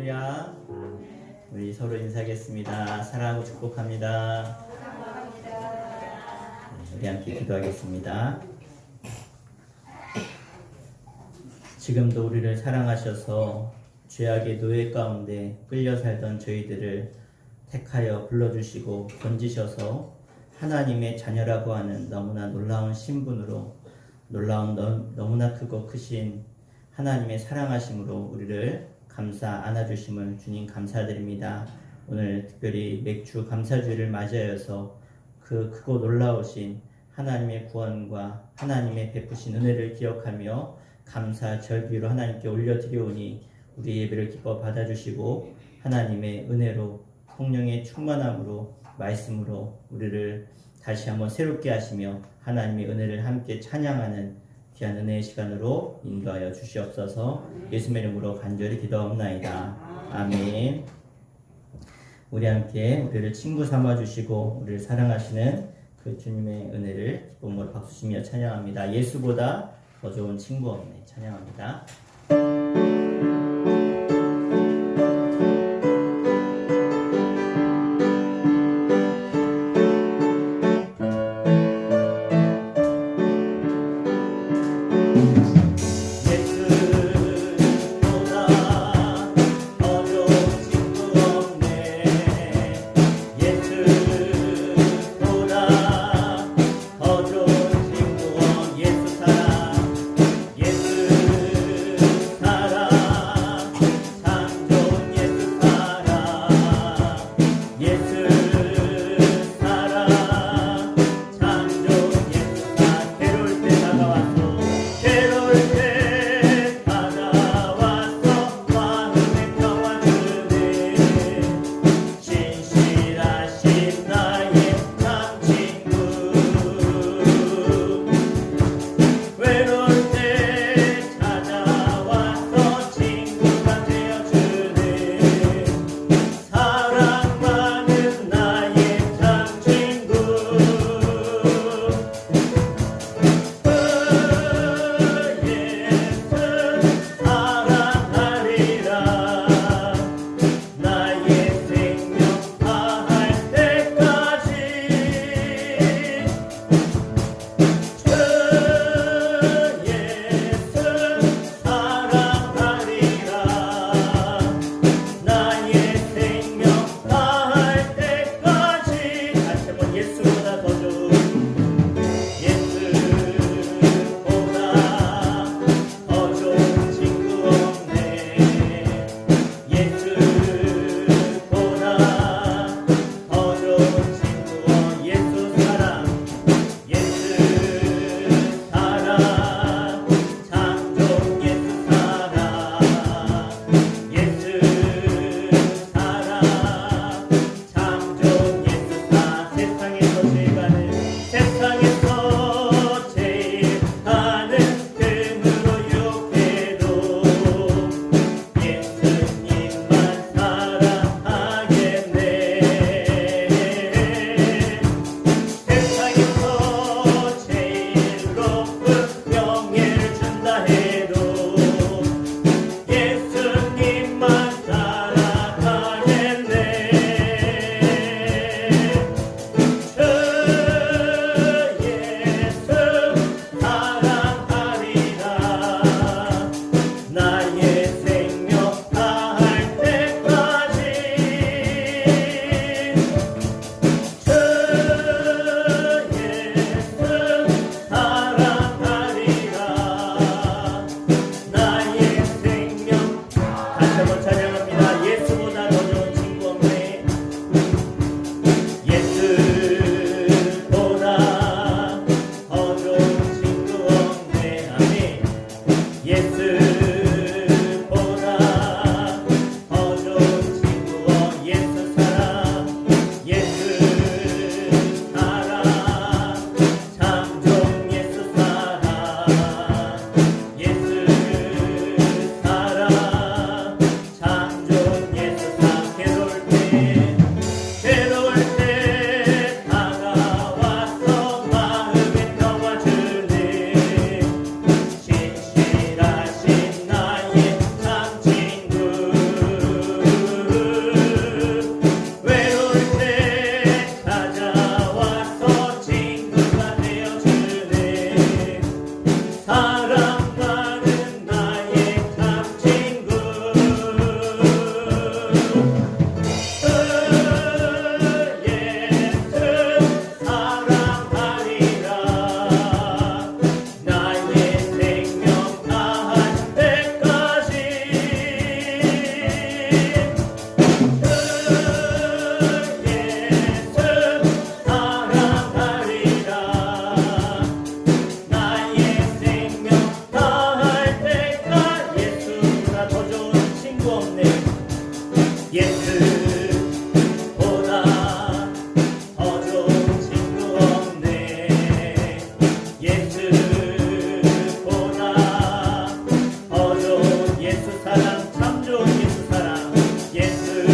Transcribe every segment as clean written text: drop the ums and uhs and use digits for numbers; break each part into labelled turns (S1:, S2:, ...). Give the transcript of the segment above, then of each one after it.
S1: 할렐루야. 우리 서로 인사하겠습니다. 사랑하고 축복합니다. 우리 함께 기도하겠습니다. 지금도 우리를 사랑하셔서 죄악의 노예 가운데 끌려 살던 저희들을 택하여 불러주시고 건지셔서 하나님의 자녀라고 하는 너무나 놀라운 신분으로 너무나 크고 크신 하나님의 사랑하심으로 우리를 감사 안아주심을 주님 감사드립니다. 오늘 특별히 맥주 감사주일을 맞이하여서 그 크고 놀라우신 하나님의 구원과 하나님의 베푸신 은혜를 기억하며 감사 절기로 하나님께 올려드리오니 우리 예배를 기뻐 받아주시고 하나님의 은혜로 성령의 충만함으로 말씀으로 우리를 다시 한번 새롭게 하시며 하나님의 은혜를 함께 찬양하는 귀한 은혜의 시간으로 인도하여 주시옵소서. 예수님의 이름으로 간절히 기도하옵나이다. 아멘. 우리 함께 우리를 친구 삼아 주시고 우리를 사랑하시는 그 주님의 은혜를 기쁨으로 박수치며 찬양합니다. 예수보다 더 좋은 친구 없네. 찬양합니다. 없네. 예수보다 더 좋은 친구 없네. 예수보다 더 좋은 예수 사랑, 참 좋은 예수 사랑. 예수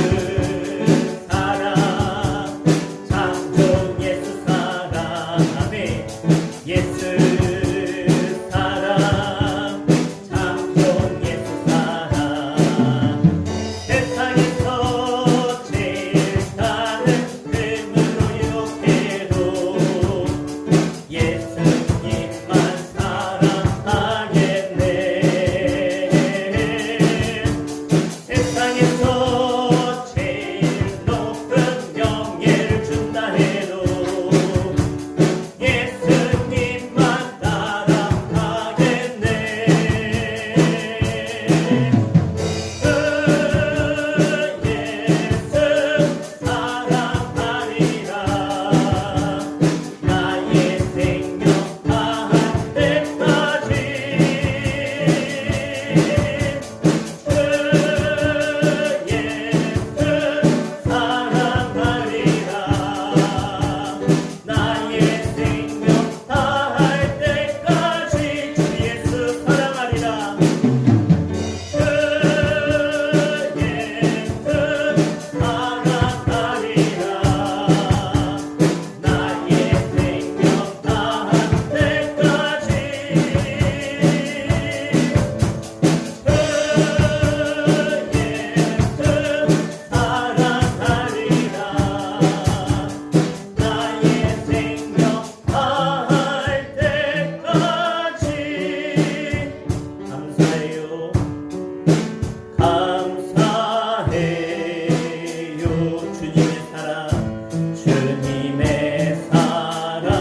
S1: 사랑, 참 좋은 예수 사랑. 아멘. 예수 사랑, 참 좋은 예수 사랑. 세상에서 제일 가는 흠으로 유혹해도 예수님만 사랑하겠네. 세상에서 제일 높은 명예를 준다 해도 예수님만 따라가겠네. 그 예수 사랑하리라. 나의 생명 다할 때까지. 그 예수 사랑하리라. 나의 생명 다할 때까지. 주 예수 사랑하리라. 그 예수 사랑하리라. 나의 생명 다할 때까지. 그 예수 사랑하리라. 나의 생명 다할 때까지. 감사해요. 감사해요. 주님의 사랑, 주님의 사랑.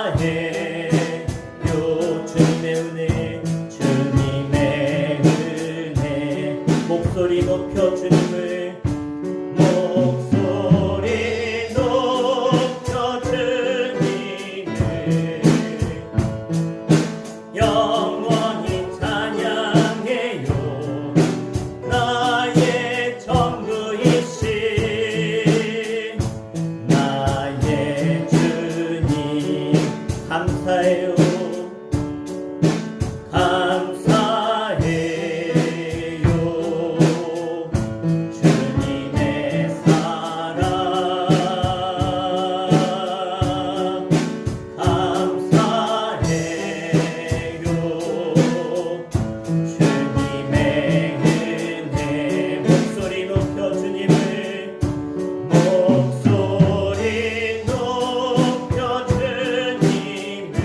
S1: 감사해요. 주님의 은혜, 주님의 은혜. 목소리 높여 주님을, 목소리 높여 주님을 영원히 찬양해요. 나의 전부이신 나의 주님. 감사해요. 감사해요. 주님의 사랑. 감사해요. 주님의 은혜. 목소리 높여 주님을, 목소리 높여 주님을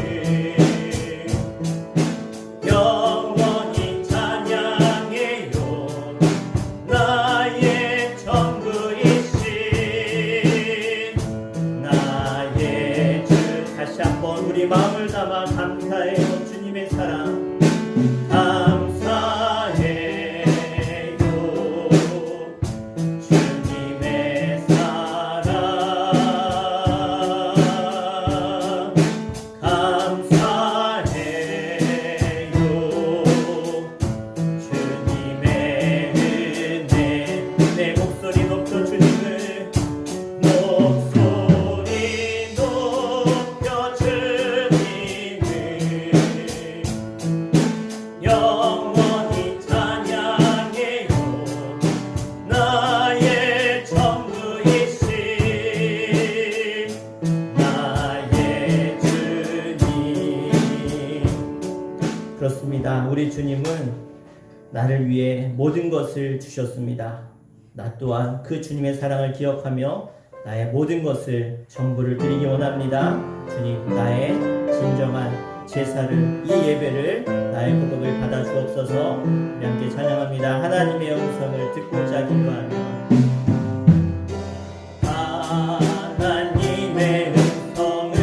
S1: 영원히 찬양해요. 나의 전부이신 나의 주. 다시 한번 우리 마음을 담아 감사해요. 주님의 사랑. 감사해요. 주님의 사랑. 감사해요. 주님의 은혜. 내 목소리 높여 주님을, 목소리 높여 주님을 영원히 찬양해요. 나의 전부이신 나의 주님. 그렇습니다. 우리 주님은 나를 위해 모든 것을 주셨습니다. 나 또한 그 주님의 사랑을 기억하며 나의 모든 것을 전부를 드리기 원합니다. 주님, 나의 진정한 제사를, 이 예배를, 나의 고백을 받아 주옵소서. 우리 함께 찬양합니다. 하나님의 음성을 듣고자 기도하며. 하나님의 음성을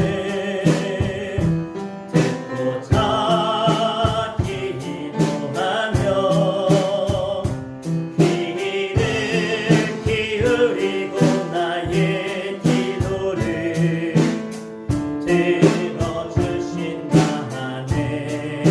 S1: 듣고자 기도하며 귀를 기울이고 나의 기도를 들어주신다 하네.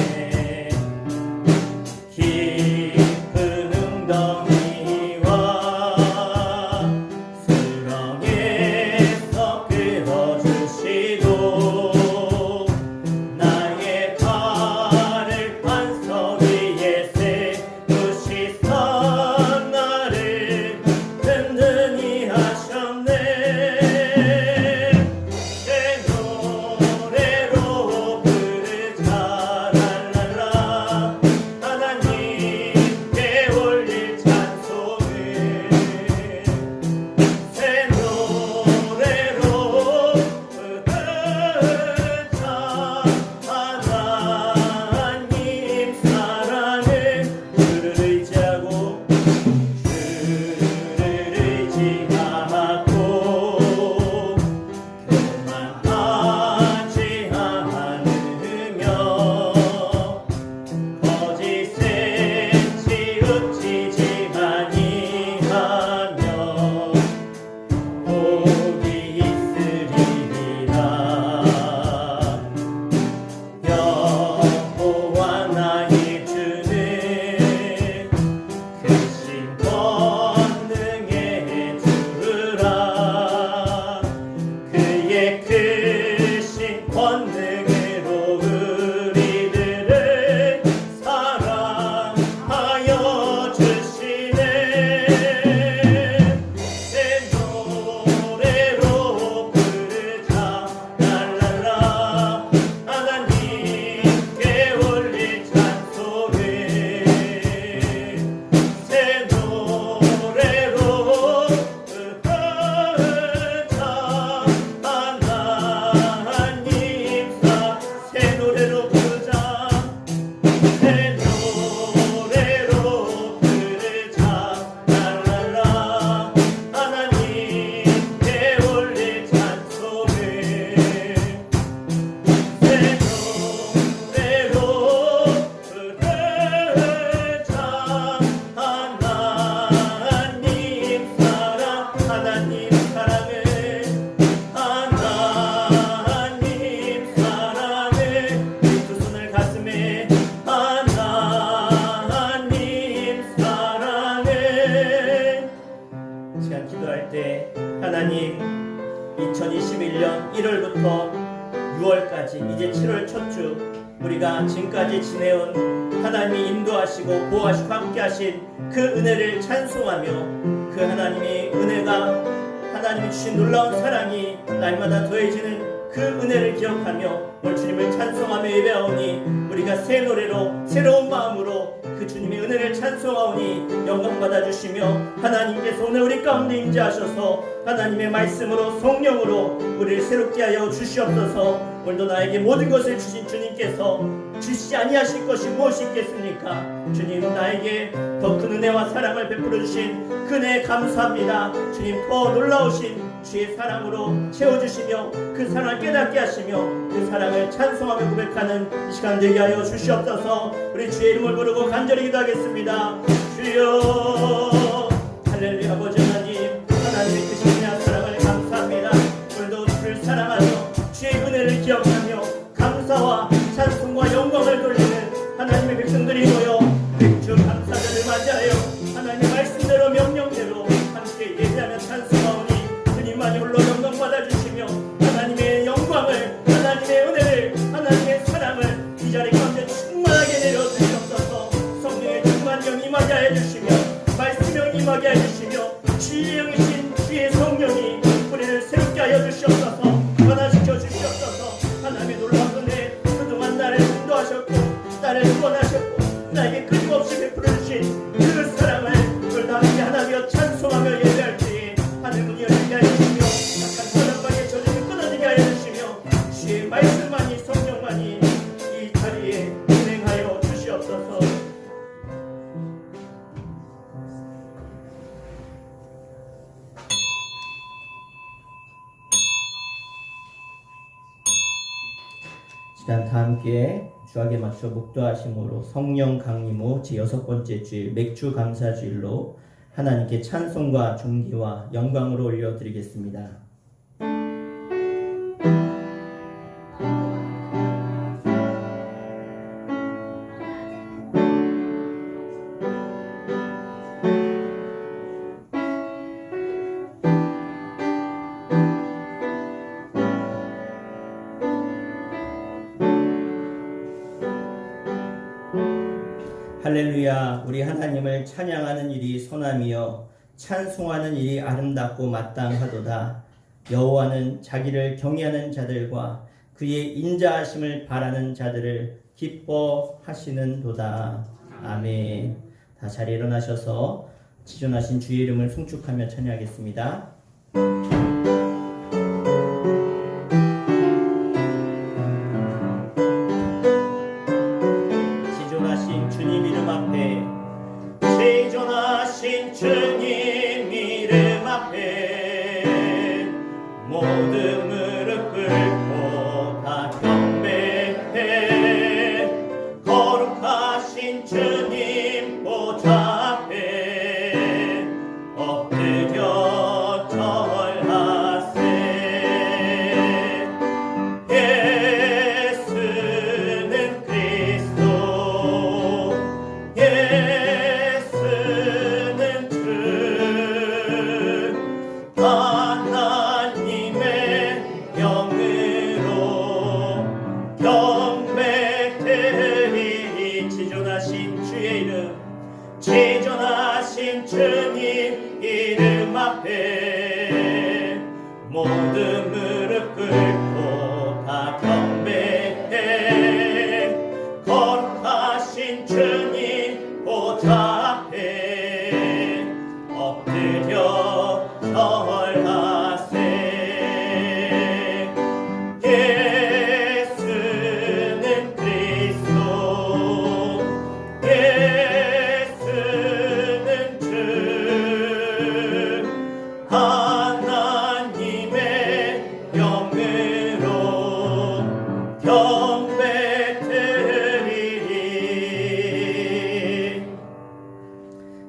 S1: 지금까지 지내온 하나님이 인도하시고 보호하시고 함께하신 그 은혜를 찬송하며 그 하나님의 은혜가 하나님이 주신 놀라운 사랑이 날마다 더해지는 그 은혜를 기억하며 오늘 주님을 찬송하며 예배하오니 우리가 새 노래로 새로운 마음으로 그 주님의 은혜를 찬송하오니 영광 받아주시며 하나님께서 오늘 우리 가운데 임재하셔서 하나님의 말씀으로 성령으로 우리를 새롭게 하여 주시옵소서. 오늘도 나에게 모든 것을 주신 주님께서 주시지 아니하실 것이 무엇이 있겠습니까? 주님, 나에게 더 큰 은혜와 사랑을 베풀어 주신 그 은혜에 감사합니다. 주님, 더 놀라우신 주의 사랑으로 채워주시며 그 사랑을 깨닫게 하시며 그 사랑을 찬송하며 고백하는 이 시간 되게 하여 주시옵소서. 우리 주의 이름을 부르고 간절히 기도하겠습니다. 주여, 할렐루야. 아버지 하나님, 하나님의 크신 은혜와 사랑을 감사합니다. 오늘도 주를 사랑하며 주의 은혜를 기억하며 감사와 찬송과 영광을 돌리는 하나님의 백성들이 모여 주 감사절을 맞이하여 하나님의 말씀대로 명령대로 함께 예배하며 찬송하오니 주님만이 홀로 영광 받아주시며 하나님의 영광을, 하나님의 은혜를, 하나님의 사랑을 이 자리 가운데 충만하게 내려주시옵소서. 성령의 충만 영 임하게 해주시며 말씀 영 임하게 해주시며 주의 영이신 주의 성령이 우리를 새롭게 하여 주시옵소서. 변화시켜 주시옵소서. 하나님의 놀라운 은혜, 그동안 나를 인도하셨고 나를 구원하셨고 나에게 끊임없이 베풀어 주신 그 사랑을 오늘도 함께 하나 되어 찬송하며 예배할 때에 하늘 문이 열리게 하시며 약간 사랑방의 저주를 끊어지게 하여 주시며 주의 말씀만이, 성령만이 이 자리에 진행하여 주시옵소서. 시간 다 함께 주악에 맞춰 묵도하심으로 성령 강림 후 제6번째 주일 맥주 감사주일로 하나님께 찬송과 존귀와 영광으로 올려드리겠습니다. 할렐루야. 우리 하나님을 찬양하는 일이 선함이요 찬송하는 일이 아름답고 마땅하도다. 여호와는 자기를 경외하는 자들과 그의 인자하심을 바라는 자들을 기뻐하시는도다. 아멘. 다 자리에 일어나셔서 지존하신 주의 이름을 송축하며 찬양하겠습니다. 지존하신 주님 이름 앞에 모든 무릎 꿇고 다 경배해. 거룩하신 주님 보좌 앞에 엎드려 절하세. 예수는 그리스도, 하나님의 영으로 경배드리니. 지존하신 주의 이름, 지존하신 주님 이름 앞에 모든 무릎 꿇고 다 경배해. 거룩하신 주님 보좌 앞에 엎드려 절하세. 예수는 그리스도, 예수는 주, 하나님의 영으로 경배드리리.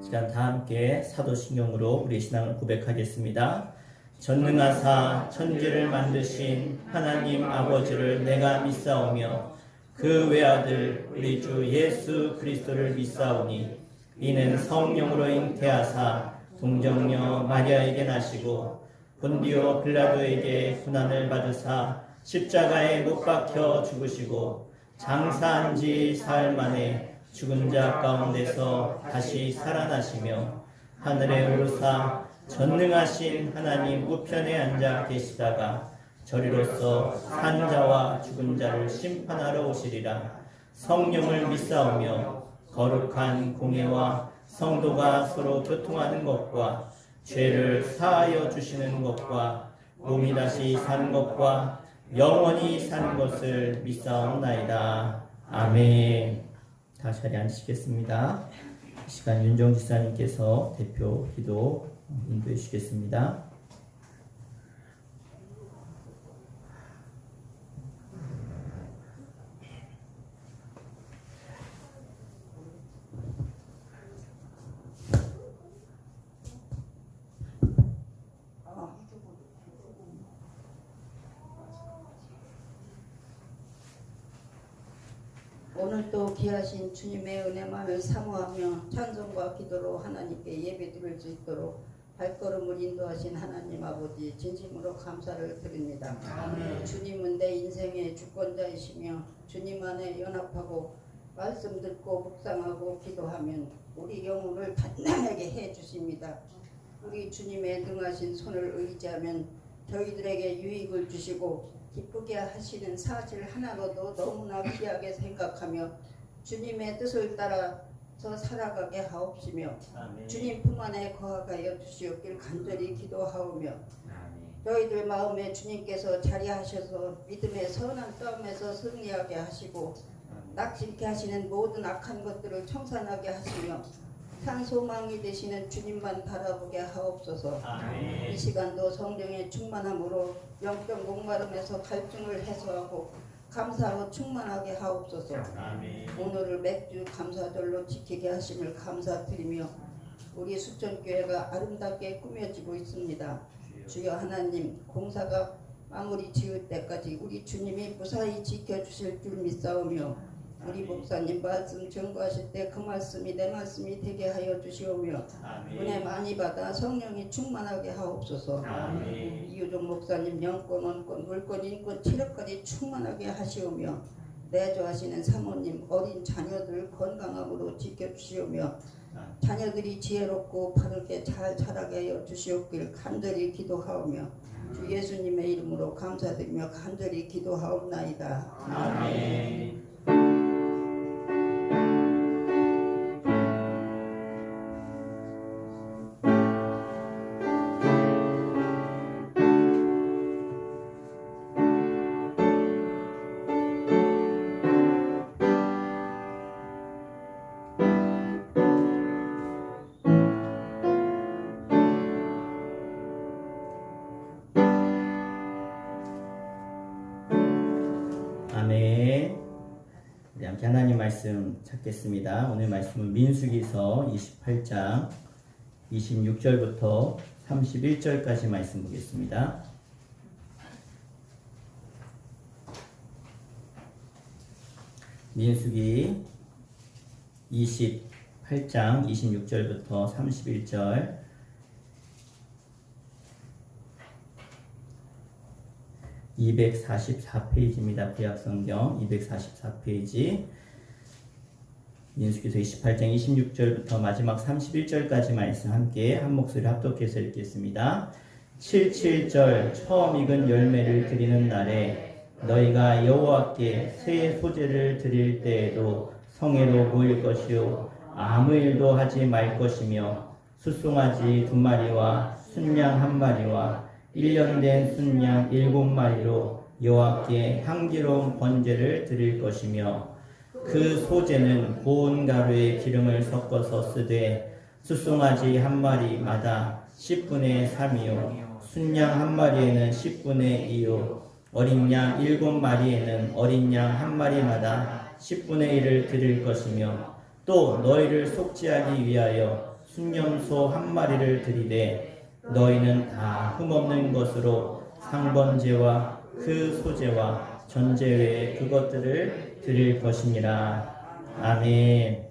S1: 시간 다 함께 사도신경으로 우리 신앙을 고백하겠습니다. 전능하사 천지를 만드신 하나님 아버지를 내가 믿사오며 그 외아들 우리 주 예수 그리스도를 믿사오니 이는 성령으로 잉태하사 동정녀 마리아에게 나시고 본디오 빌라도에게 고난을 받으사 십자가에 못 박혀 죽으시고 장사한 지 사흘 만에 죽은 자 가운데서 다시 살아나시며 하늘에 오르사 전능하신 하나님 우편에 앉아 계시다가 저리로서 산 자와 죽은 자를 심판하러 오시리라. 성령을 믿사오며 거룩한 공예와 성도가 서로 교통하는 것과 죄를 사하여 주시는 것과 몸이 다시 사는 것과 영원히 사는 것을 믿사옵나이다. 아멘. 다 자리에 앉으시겠습니다. 이 시간 윤정 지사님께서 대표 기도 인도해 주시겠습니다.
S2: 오늘도 귀하신 주님의 은혜만을 사모하며 찬송과 기도로 하나님께 예배드릴 수 있도록 발걸음을 인도하신 하나님 아버지 진심으로 감사를 드립니다. 아멘. 주님은 내 인생의 주권자이시며 주님 안에 연합하고 말씀 듣고 묵상하고 기도하면 우리 영혼을 단단하게 해주십니다. 우리 주님의 능하신 손을 의지하면 저희들에게 유익을 주시고 기쁘게 하시는 사실 하나로도 너무나 귀하게 생각하며 주님의 뜻을 따라서 살아가게 하옵시며 아멘. 주님 품 안에 거하여 주시옵길 간절히 기도하오며 아멘. 저희들 마음에 주님께서 자리하셔서 믿음의 선한 싸움에서 승리하게 하시고 낙심케 하시는 모든 악한 것들을 청산하게 하시며 산소망이 되시는 주님만 바라보게 하옵소서. 아멘. 이 시간도 성령의 충만함으로 영적 목마름에서 갈증을 해소하고 감사로 충만하게 하옵소서. 아멘. 오늘을 맥주 감사절로 지키게 하심을 감사드리며 우리 수천교회가 아름답게 꾸며지고 있습니다. 주여 하나님, 공사가 마무리 지을 때까지 우리 주님이 무사히 지켜주실 줄 믿사오며 우리 목사님 말씀 전거하실 때 그 말씀이 내 말씀이 되게 하여 주시오며 아멘. 은혜 많이 받아 성령이 충만하게 하옵소서. 아멘. 이유종 목사님 영권, 원권, 물권, 인권, 체력까지 충만하게 하시오며 내조하시는 사모님 어린 자녀들 건강함으로 지켜주시오며 자녀들이 지혜롭고 바르게 잘 자라게 하여 주시옵길 간절히 기도하오며 주 예수님의 이름으로 감사드리며 간절히 기도하옵나이다. 아멘.
S1: 아멘. 우리 함께 하나님 말씀 찾겠습니다. 오늘 말씀은 민수기서 28장 26절부터 31절까지 말씀 보겠습니다. 민수기 28장 26절부터 31절 (244페이지입니다) 구약성경 244페이지 민수기서 28장 26절부터 마지막 31절까지 말씀 함께 한 목소리 합독해서 읽겠습니다. 77절 처음 익은 열매를 드리는 날에 너희가 여호와께 새 소재를 드릴 때에도 성회로 모일 것이요 아무 일도 하지 말 것이며 숫송아지 2마리와 순양 1마리와 1년 된 순양 7마리로 여호와께 향기로운 번제를 드릴 것이며 그 소재는 고운 가루에 기름을 섞어서 쓰되 숫송아지 1마리마다 10분의 3이요 순양 1마리에는 10분의 2요 어린 양 7마리에는 어린 양 1마리마다 10분의 1을 드릴 것이며 또 너희를 속죄하기 위하여 순염소 1마리를 드리되 너희는 다 흠없는 것으로 상번제와 그 소제와 전제 외에 그것들을 드릴 것이니라. 아멘.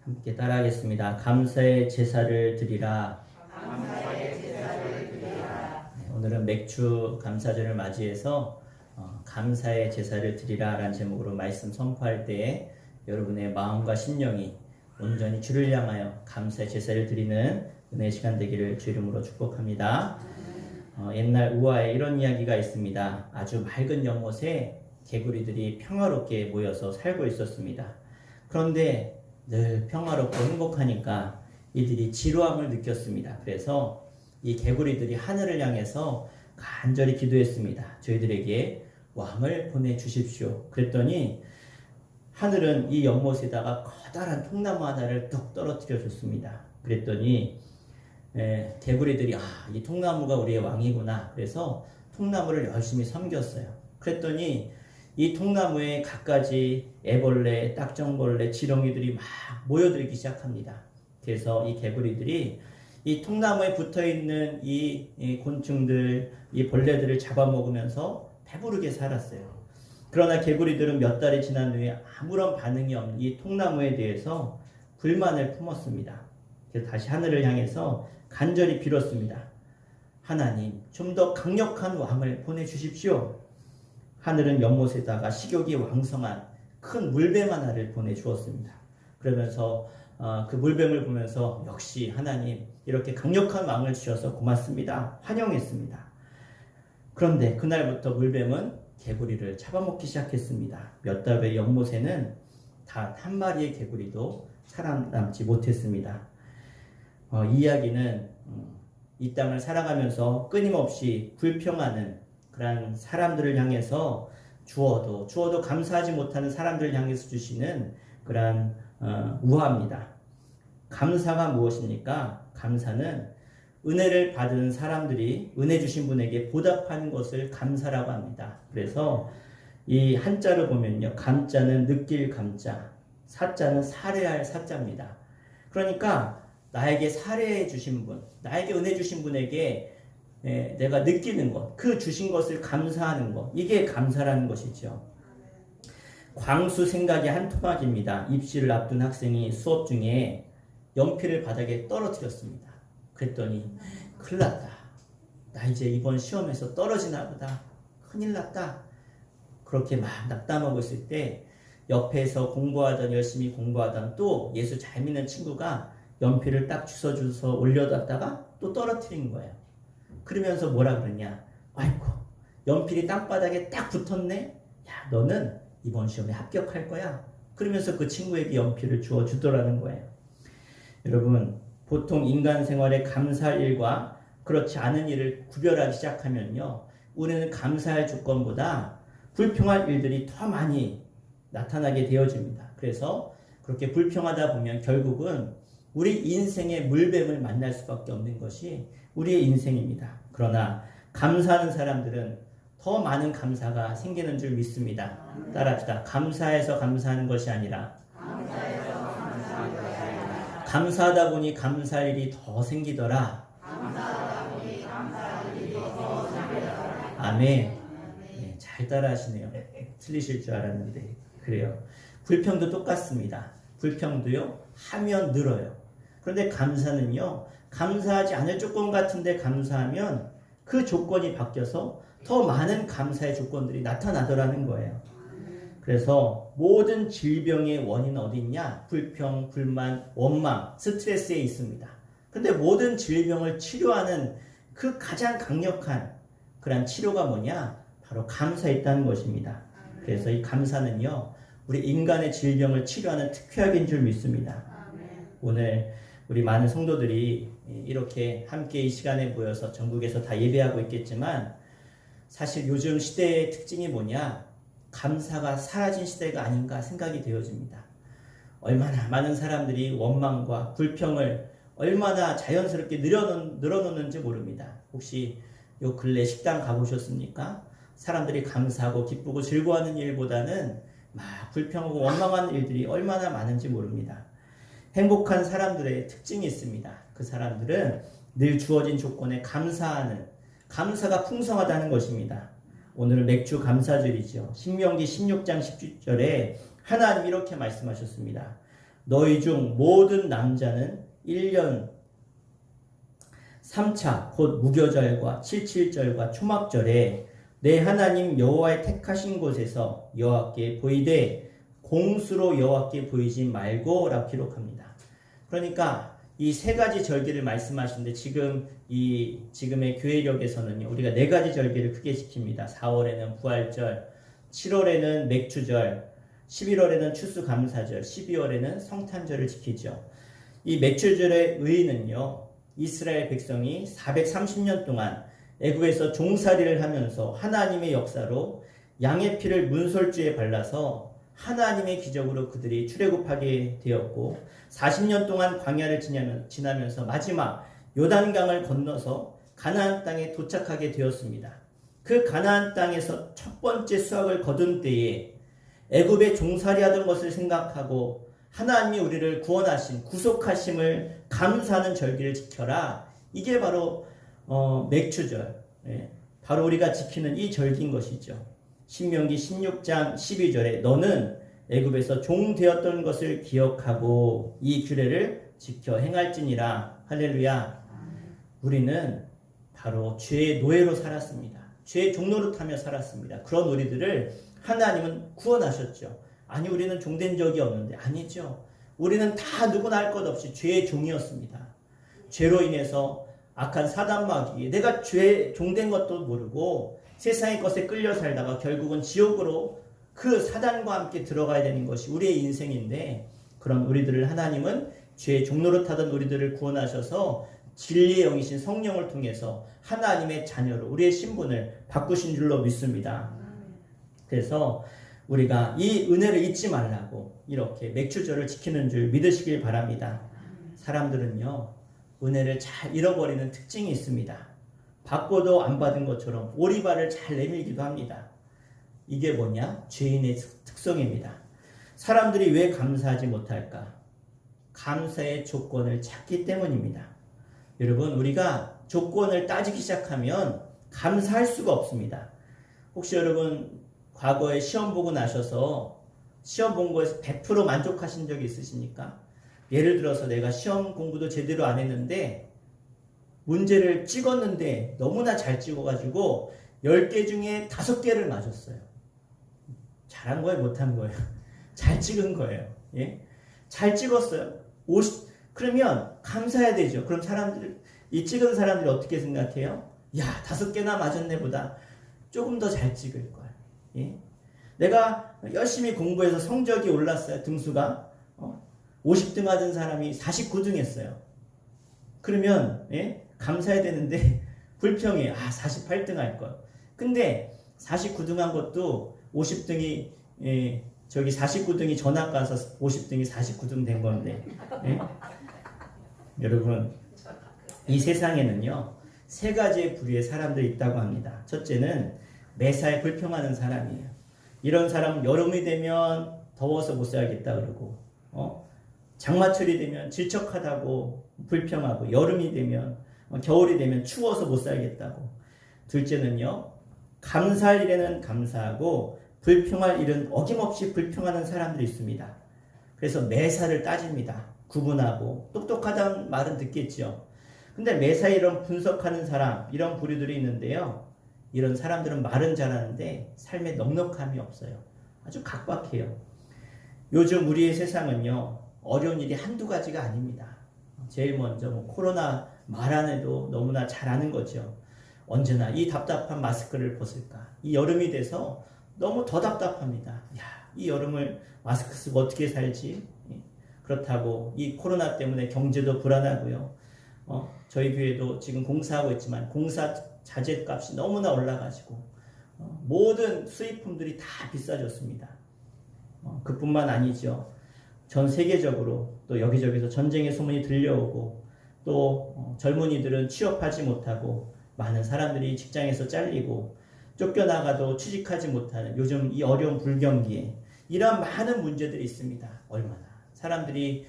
S1: 함께 따라하겠습니다. 감사의 제사를 드리라. 감사의 제사를 드리라. 오늘은 맥주 감사절을 맞이해서 감사의 제사를 드리라 라는 제목으로 말씀 선포할 때에 여러분의 마음과 심령이 온전히 주를 향하여 감사의 제사를 드리는 은혜의 시간 되기를 주 이름으로 축복합니다. 옛날 우화에 이런 이야기가 있습니다. 아주 맑은 연못에 개구리들이 평화롭게 모여서 살고 있었습니다. 그런데 늘 평화롭고 행복하니까 이들이 지루함을 느꼈습니다. 그래서 이 개구리들이 하늘을 향해서 간절히 기도했습니다. 저희들에게 왕을 보내주십시오. 그랬더니 하늘은 이 연못에다가 커다란 통나무 하나를 뚝 떨어뜨려 줬습니다. 그랬더니 개구리들이 이 통나무가 우리의 왕이구나. 그래서 통나무를 열심히 섬겼어요. 그랬더니 이 통나무에 갖가지 애벌레, 딱정벌레, 지렁이들이 막 모여들기 시작합니다. 그래서 이 개구리들이 이 통나무에 붙어있는 이 곤충들, 이 벌레들을 잡아먹으면서 배부르게 살았어요. 그러나 개구리들은 몇 달이 지난 후에 아무런 반응이 없는 이 통나무에 대해서 불만을 품었습니다. 그래서 다시 하늘을 향해서 간절히 빌었습니다. 하나님, 좀 더 강력한 왕을 보내주십시오. 하늘은 연못에다가 식욕이 왕성한 큰 물뱀 하나를 보내주었습니다. 그러면서 그 물뱀을 보면서 역시 하나님 이렇게 강력한 왕을 주셔서 고맙습니다. 환영했습니다. 그런데 그날부터 물뱀은 개구리를 잡아먹기 시작했습니다. 몇 달 후에 연못에는 단 한 마리의 개구리도 살아남지 못했습니다. 이 이야기는 이 땅을 살아가면서 끊임없이 불평하는 그런 사람들을 향해서 주어도 감사하지 못하는 사람들을 향해서 주시는 그런 우화입니다. 감사가 무엇입니까? 감사는 은혜를 받은 사람들이 은혜 주신 분에게 보답하는 것을 감사라고 합니다. 그래서 이 한자를 보면요. 감자는 느낄 감자, 사자는 살해할 사자입니다. 그러니까 나에게 살해해 주신 분, 나에게 은혜 주신 분에게 내가 느끼는 것, 그 주신 것을 감사하는 것, 이게 감사라는 것이죠. 광수 생각이 한 토막입니다. 입시를 앞둔 학생이 수업 중에 연필을 바닥에 떨어뜨렸습니다. 그랬더니 큰일 났다. 나 이제 이번 시험에서 떨어지나 보다. 큰일 났다. 그렇게 막 낙담하고 있을 때 옆에서 열심히 공부하던 또 예수 잘 믿는 친구가 연필을 딱 주워 올려놨다가 또 떨어뜨린 거예요. 그러면서 뭐라 그러냐. 아이고, 연필이 땅바닥에 딱 붙었네. 야, 너는 이번 시험에 합격할 거야. 그러면서 그 친구에게 연필을 주더라는 거예요. 여러분, 보통 인간 생활에 감사할 일과 그렇지 않은 일을 구별하기 시작하면요, 우리는 감사할 조건보다 불평할 일들이 더 많이 나타나게 되어집니다. 그래서 그렇게 불평하다 보면 결국은 우리 인생의 물뱀을 만날 수밖에 없는 것이 우리의 인생입니다. 그러나 감사하는 사람들은 더 많은 감사가 생기는 줄 믿습니다. 따라합시다. 감사해서 감사하는 것이 아니라 감사하다 보니 감사할 일이 더 생기더라. 아멘. 네, 잘 따라하시네요. 틀리실 줄 알았는데 그래요. 불평도 똑같습니다. 불평도요, 하면 늘어요. 그런데 감사는요, 감사하지 않을 조건 같은데 감사하면 그 조건이 바뀌어서 더 많은 감사의 조건들이 나타나더라는 거예요. 그래서 모든 질병의 원인은 어디 있냐? 불평, 불만, 원망, 스트레스에 있습니다. 근데 모든 질병을 치료하는 그 가장 강력한 그런 치료가 뭐냐? 바로 감사에 있다는 것입니다. 그래서 이 감사는요, 우리 인간의 질병을 치료하는 특효약인 줄 믿습니다. 오늘 우리 많은 성도들이 이렇게 함께 이 시간에 모여서 전국에서 다 예배하고 있겠지만 사실 요즘 시대의 특징이 뭐냐? 감사가 사라진 시대가 아닌가 생각이 되어집니다. 얼마나 많은 사람들이 원망과 불평을 얼마나 자연스럽게 늘어놓는지 모릅니다. 혹시 요 근래 식당 가보셨습니까? 사람들이 감사하고 기쁘고 즐거워하는 일보다는 막 불평하고 원망하는 일들이 얼마나 많은지 모릅니다. 행복한 사람들의 특징이 있습니다. 그 사람들은 늘 주어진 조건에 감사하는, 감사가 풍성하다는 것입니다. 오늘은 맥주 감사절이죠. 신명기 16장 10절에 하나님 이렇게 말씀하셨습니다. 너희 중 모든 남자는 1년 3차 곧 무교절과 77절과 초막절에 내 하나님 여호와의 택하신 곳에서 여호와께 보이되 공수로 여호와께 보이지 말고라고 기록합니다. 그러니까 이 세 가지 절기를 말씀하시는데 지금의 교회력에서는요, 우리가 네 가지 절기를 크게 지킵니다. 4월에는 부활절, 7월에는 맥주절, 11월에는 추수감사절, 12월에는 성탄절을 지키죠. 이 맥주절의 의의는요, 이스라엘 백성이 430년 동안 애굽에서 종살이를 하면서 하나님의 역사로 양의 피를 문설주에 발라서 하나님의 기적으로 그들이 출애굽하게 되었고 40년 동안 광야를 지나면서 마지막 요단강을 건너서 가나안 땅에 도착하게 되었습니다. 그 가나안 땅에서 첫 번째 수확을 거둔 때에 애굽에 종살이하던 것을 생각하고 하나님이 우리를 구원하신 구속하심을 감사하는 절기를 지켜라. 이게 바로 맥주절, 바로 우리가 지키는 이 절기인 것이죠. 신명기 16장 12절에 너는 애굽에서 종 되었던 것을 기억하고 이 규례를 지켜 행할지니라. 할렐루야. 우리는 바로 죄의 노예로 살았습니다. 죄의 종노릇하며 살았습니다. 그런 우리들을 하나님은 구원하셨죠. 아니 우리는 종된 적이 없는데, 아니죠. 우리는 다 누구나 할 것 없이 죄의 종이었습니다. 죄로 인해서 악한 사단 마귀에 내가 죄 종된 것도 모르고 세상의 것에 끌려 살다가 결국은 지옥으로 그 사단과 함께 들어가야 되는 것이 우리의 인생인데, 그런 우리들을 하나님은 죄의 종노릇하던 우리들을 구원하셔서 진리의 영이신 성령을 통해서 하나님의 자녀로 우리의 신분을 바꾸신 줄로 믿습니다. 그래서 우리가 이 은혜를 잊지 말라고 이렇게 맥주절을 지키는 줄 믿으시길 바랍니다. 사람들은요, 은혜를 잘 잃어버리는 특징이 있습니다. 받고도 안 받은 것처럼 오리발을 잘 내밀기도 합니다. 이게 뭐냐? 죄인의 특성입니다. 사람들이 왜 감사하지 못할까? 감사의 조건을 찾기 때문입니다. 여러분, 우리가 조건을 따지기 시작하면 감사할 수가 없습니다. 혹시 여러분 과거에 시험 보고 나셔서 시험 본 거에서 100% 만족하신 적이 있으십니까? 예를 들어서 내가 시험 공부도 제대로 안 했는데 문제를 찍었는데 너무나 잘 찍어가지고 10개 중에 5개를 맞았어요. 잘한 거예요? 못한 거예요? 잘 찍은 거예요. 예? 잘 찍었어요. 그러면 감사해야 되죠. 그럼 이 찍은 사람들이 어떻게 생각해요? 야, 5개나 맞았네 보다 조금 더 잘 찍을 걸. 예? 내가 열심히 공부해서 성적이 올랐어요. 등수가 50등 하던 사람이 49등 했어요. 그러면 감사해야 되는데 불평해. 48등 할 걸. 근데 49등 한 것도 50등이 49등이 전학 가서 50등이 49등 된 건데. 여러분, 이 세상에는요, 3가지의 부류의 사람들이 있다고 합니다. 첫째는 매사에 불평하는 사람이에요. 이런 사람은 여름이 되면 더워서 못 살겠다 그러고, 장마철이 되면 질척하다고 불평하고, 여름이 되면 겨울이 되면 추워서 못 살겠다고. 둘째는요, 감사할 일에는 감사하고 불평할 일은 어김없이 불평하는 사람들이 있습니다. 그래서 매사를 따집니다. 구분하고. 똑똑하다는 말은 듣겠죠. 근데 매사 이런 분석하는 사람, 이런 부류들이 있는데요, 이런 사람들은 말은 잘하는데 삶에 넉넉함이 없어요. 아주 각박해요. 요즘 우리의 세상은요, 어려운 일이 한두 가지가 아닙니다. 제일 먼저 코로나 말 안 해도 너무나 잘 아는 거죠. 언제나 이 답답한 마스크를 벗을까? 이 여름이 돼서 너무 더 답답합니다. 야, 이 여름을 마스크 쓰고 어떻게 살지? 그렇다고 이 코로나 때문에 경제도 불안하고요. 저희 교회도 지금 공사하고 있지만 공사 자재값이 너무나 올라가지고 모든 수입품들이 다 비싸졌습니다. 그뿐만 아니죠. 전 세계적으로 또 여기저기서 전쟁의 소문이 들려오고, 또 젊은이들은 취업하지 못하고 많은 사람들이 직장에서 잘리고 쫓겨나가도 취직하지 못하는 요즘 이 어려운 불경기에 이런 많은 문제들이 있습니다. 얼마나 사람들이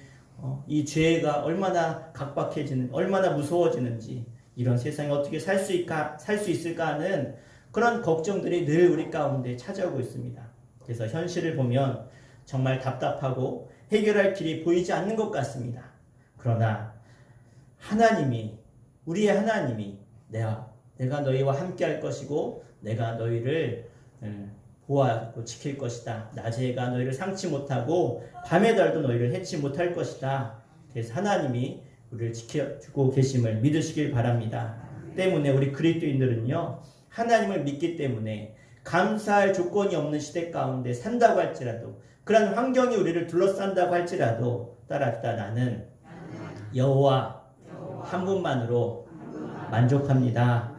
S1: 이 죄가 얼마나 각박해지는, 얼마나 무서워지는지, 이런 세상에 어떻게 살 수 있을까 하는 그런 걱정들이 늘 우리 가운데 찾아오고 있습니다. 그래서 현실을 보면 정말 답답하고 해결할 길이 보이지 않는 것 같습니다. 그러나 우리의 하나님이 내가 너희와 함께 할 것이고 내가 너희를 보호하고 지킬 것이다. 낮에가 너희를 상치 못하고 밤의 달도 너희를 해치 못할 것이다. 그래서 하나님이 우리를 지켜주고 계심을 믿으시길 바랍니다. 때문에 우리 그리스도인들은요, 하나님을 믿기 때문에 감사할 조건이 없는 시대 가운데 산다고 할지라도, 그런 환경이 우리를 둘러싼다고 할지라도 따라합시다. 나는 여호와 한 분만으로 만족합니다.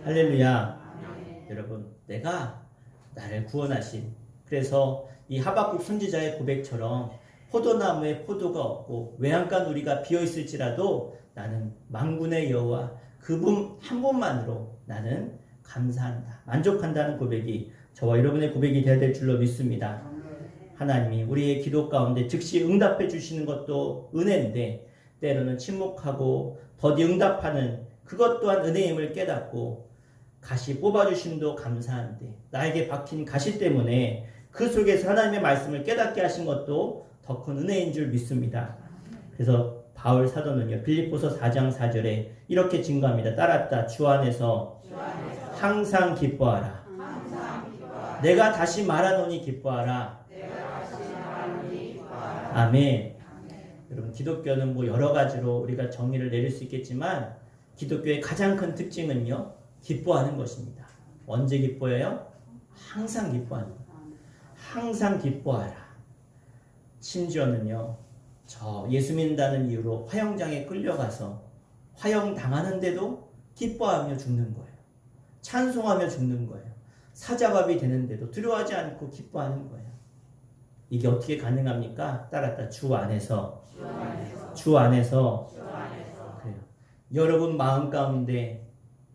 S1: 할렐루야. 여러분, 내가 나를 구원하신, 그래서 이 하박국 선지자의 고백처럼 포도나무에 포도가 없고 외양간 우리가 비어있을지라도 나는 만군의 여호와 그분 한 분만으로 나는 감사한다, 만족한다는 고백이 저와 여러분의 고백이 되어야 될 줄로 믿습니다. 하나님이 우리의 기도 가운데 즉시 응답해 주시는 것도 은혜인데, 때로는 침묵하고 더디 응답하는 그것 또한 은혜임을 깨닫고, 가시 뽑아주심도 감사한데 나에게 박힌 가시 때문에 그 속에서 하나님의 말씀을 깨닫게 하신 것도 더 큰 은혜인 줄 믿습니다. 그래서 바울 사도는요, 빌립보서 4장 4절에 이렇게 증거합니다. 따랐다. 주 안에서 항상 기뻐하라. 내가 다시 말하노니 기뻐하라. 아멘. 여러분, 기독교는 뭐 여러 가지로 우리가 정의를 내릴 수 있겠지만 기독교의 가장 큰 특징은요, 기뻐하는 것입니다. 언제 기뻐해요? 항상 기뻐하는 거예요. 항상 기뻐하라. 심지어는요, 저 예수 믿는다는 이유로 화형장에 끌려가서 화형당하는데도 기뻐하며 죽는 거예요. 찬송하며 죽는 거예요. 사자밥이 되는데도 두려워하지 않고 기뻐하는 거예요. 이게 어떻게 가능합니까? 따랐다. 주 안에서. 그래요. 여러분 마음 가운데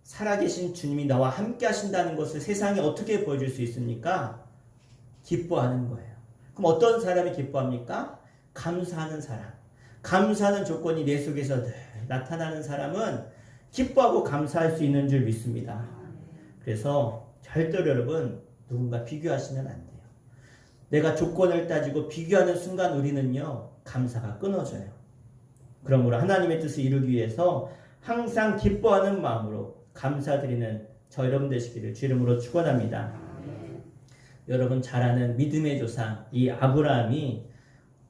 S1: 살아계신 주님이 나와 함께 하신다는 것을 세상에 어떻게 보여줄 수 있습니까? 기뻐하는 거예요. 그럼 어떤 사람이 기뻐합니까? 감사하는 사람. 감사하는 조건이 내 속에서 늘 나타나는 사람은 기뻐하고 감사할 수 있는 줄 믿습니다. 그래서 절대로 여러분 누군가 비교하시면 안 돼요. 내가 조건을 따지고 비교하는 순간 우리는요, 감사가 끊어져요. 그러므로 하나님의 뜻을 이루기 위해서 항상 기뻐하는 마음으로 감사드리는 저 여러분 되시기를 주 이름으로 축원합니다. 여러분 잘 아는 믿음의 조상 이 아브라함이